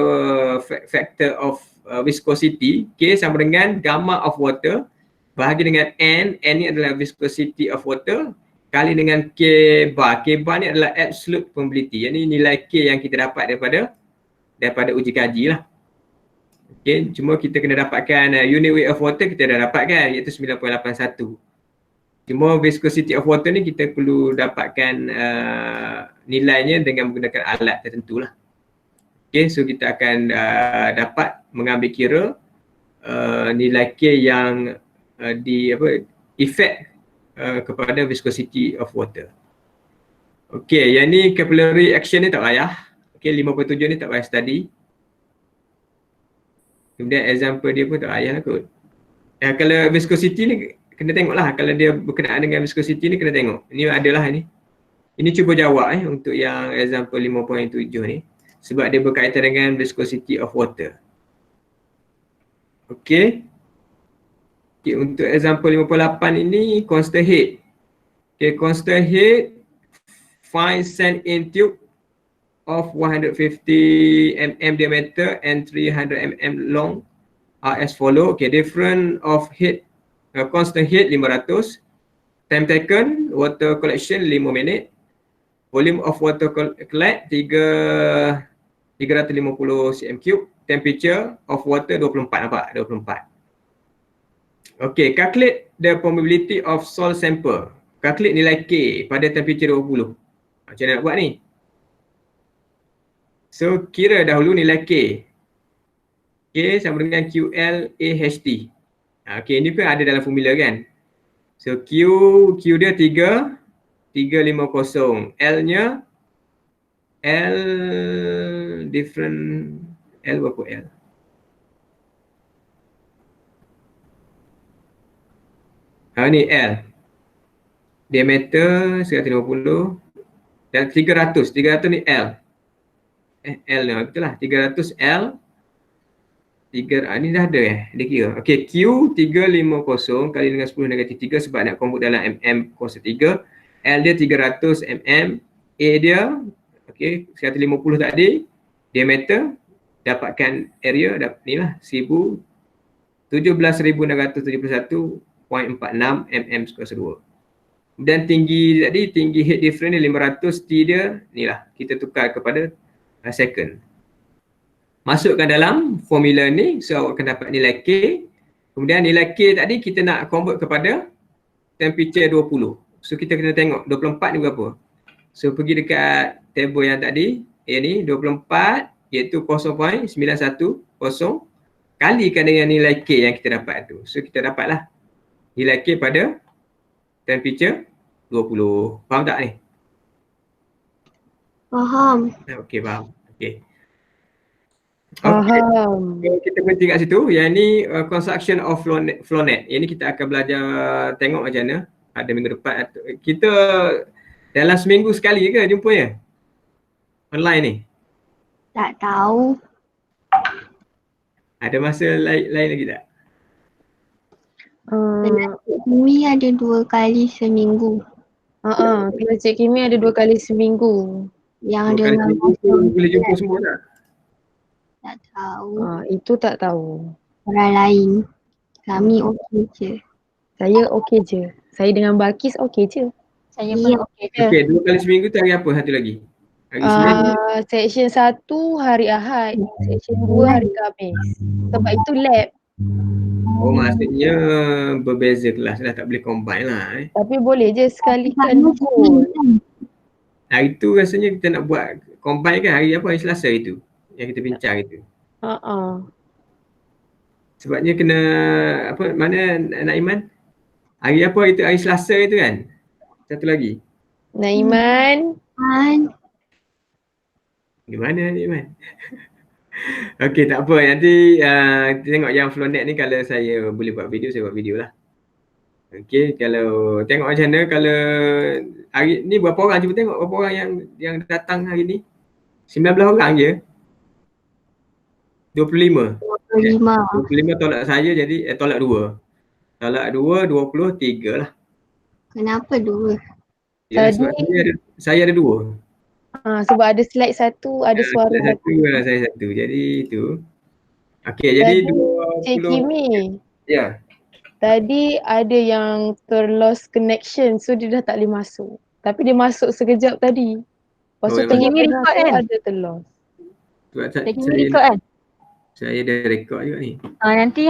factor of viscosity, K sama dengan gamma of water bahagi dengan N ni adalah viscosity of water kali dengan K bar. K bar ni adalah absolute probability. Yang ni nilai K yang kita dapat daripada uji kaji lah. Okay, cuma kita kena dapatkan unit weight of water kita dah dapatkan iaitu 9.81. Cuma viscosity of water ni kita perlu dapatkan nilainya dengan menggunakan alat tertentu lah. Okay, so kita akan dapat mengambil kira nilai K yang effect kepada viscosity of water. Okay, yang ni capillary action ni tak payah. Okay, 5.7 ni tak payah study. Kemudian example dia pun tak payah lah kot. Kalau viscosity ni kena tengok lah. Kalau dia berkenaan dengan viscosity ni kena tengok. Ini adalah ni. Ini cuba jawab untuk yang example 5.7 ni. Sebab dia berkaitan dengan viscosity of water. Okay. Okay, untuk example 58 ini constant heat. Okay, constant heat find sand in tube of 150 mm diameter and 300 mm long are as follow. Okay, difference of heat constant heat 500, time taken water collection 5 minit, volume of water collect 350 cm3, temperature of water 24. Nampak? 24. Okay, calculate the probability of soil sample. Calculate nilai K pada temperature 20. Macam mana nak buat ni? So kira dahulu nilai K. K sama dengan QL AHT. K ni pun ada dalam formula kan. So Q dia 350. L-nya L different L berapa L? Ni L. Diameter 150 dan 300. 300 ni L. L ni betul lah. 300 L. Ni dah ada dia kira. Okey, Q 350 kali dengan 10 negatif 3 sebab nak convert dalam mm kuasa 3. L dia 300 mm. A dia okey 150 tadi. Diameter dapatkan area ni lah 17,671.46 mm kuasa 2. Dan tinggi tadi, tinggi head difference ni 500, T dia ni lah kita tukar kepada second. Masukkan dalam formula ni, so awak akan dapat nilai K. Kemudian nilai K tadi kita nak convert kepada temperature 20. So kita kena tengok 24 ni berapa. So pergi dekat table yang tadi, A ni 24 iaitu 0.910 kalikan dengan nilai K yang kita dapat tu. So kita dapatlah nilai K pada temperature 20. Faham tak ni? Faham. Okey, faham. Okey. Faham. Okay, kita berhenti kat situ. Yang ni construction of flow net. Yang ni kita akan belajar tengok macam mana pada minggu depan. Kita dalam seminggu sekali ke jumpanya? Online ni? Tak tahu. Ada masa lain lagi tak? Kimi ada 2 kali seminggu. Kelas Cik Kimi ada 2 kali seminggu. Yang Dua kali dengan seminggu boleh jumpa semua tak? tak tahu. Itu tak tahu. Orang lain. Kami okey je. Saya okey je. Saya dengan Balkis okey je. Saya pun okey je. Okey, 2 kali seminggu tu hari apa satu lagi? Hari Senin? Section 1 hari Ahad, section 2 hari Khamis. Sebab itu lab. Oh, maksudnya berbeza kelas lah, tak boleh combine lah. Tapi boleh je sekalikan pun. Hari tu rasanya kita nak buat combine kan, hari apa? Hari Selasa itu yang kita bincang itu. Sebabnya kena apa, mana Naiman? Hari apa itu? Hari Selasa itu kan? Satu lagi. Naiman. Di mana Naiman? Okey, tak apa. Nanti kita tengok yang flow net ni, kalau saya boleh buat video, saya buat video lah. Okey, kalau tengok macam mana, kalau hari ni berapa orang, cuba tengok berapa orang yang datang hari ni. 19 orang je. 25. 25 tolak saya jadi tolak 2. Tolak 2, 23 lah. Kenapa 2? Ya, sebab saya ada 2. Sebab ada slide 1, ada suara satu. Saya satu. Jadi itu. Okey, jadi 20. Cik Kimi. Ya. Tadi ada yang terlost connection, so dia dah tak boleh masuk. Tapi dia masuk sekejap tadi. Lepas tu Cik Kimi record kan? ada terlost. Cik Kimi record kan? Saya dah record juga ni. Nanti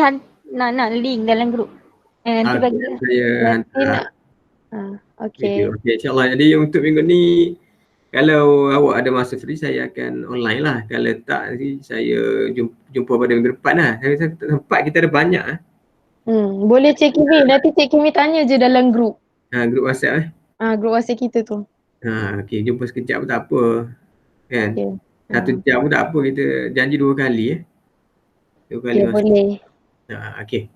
nak link dalam grup. Nanti bagi. Saya hantar. Okay. Okey, insyaAllah. Jadi untuk minggu ni, kalau awak ada masa free, saya akan online lah. Kalau tak, saya jumpa pada minggu depan lah. Tempat kita ada banyak lah. Boleh Cik Kimi, nanti Cik Kimi tanya je dalam grup. Grup WhatsApp grup WhatsApp kita tu. Okey, jumpa sekejap pun tak apa. Kan? Okay. 1 jam pun tak apa, kita janji 2 kali 2 kali Okay, boleh. Okey.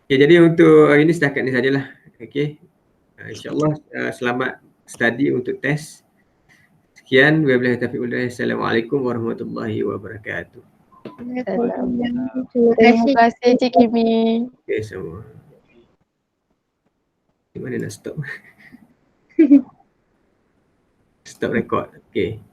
Okay, jadi untuk hari ni setakat ni sajalah. Okey. InsyaAllah selamat study untuk test. Sekian. Wabillahi taufiq wal hidayah. Assalamualaikum warahmatullahi wabarakatuh. Terima kasih Cik Kimi. Okey semua. Di mana nak stop? Stop record. Okey.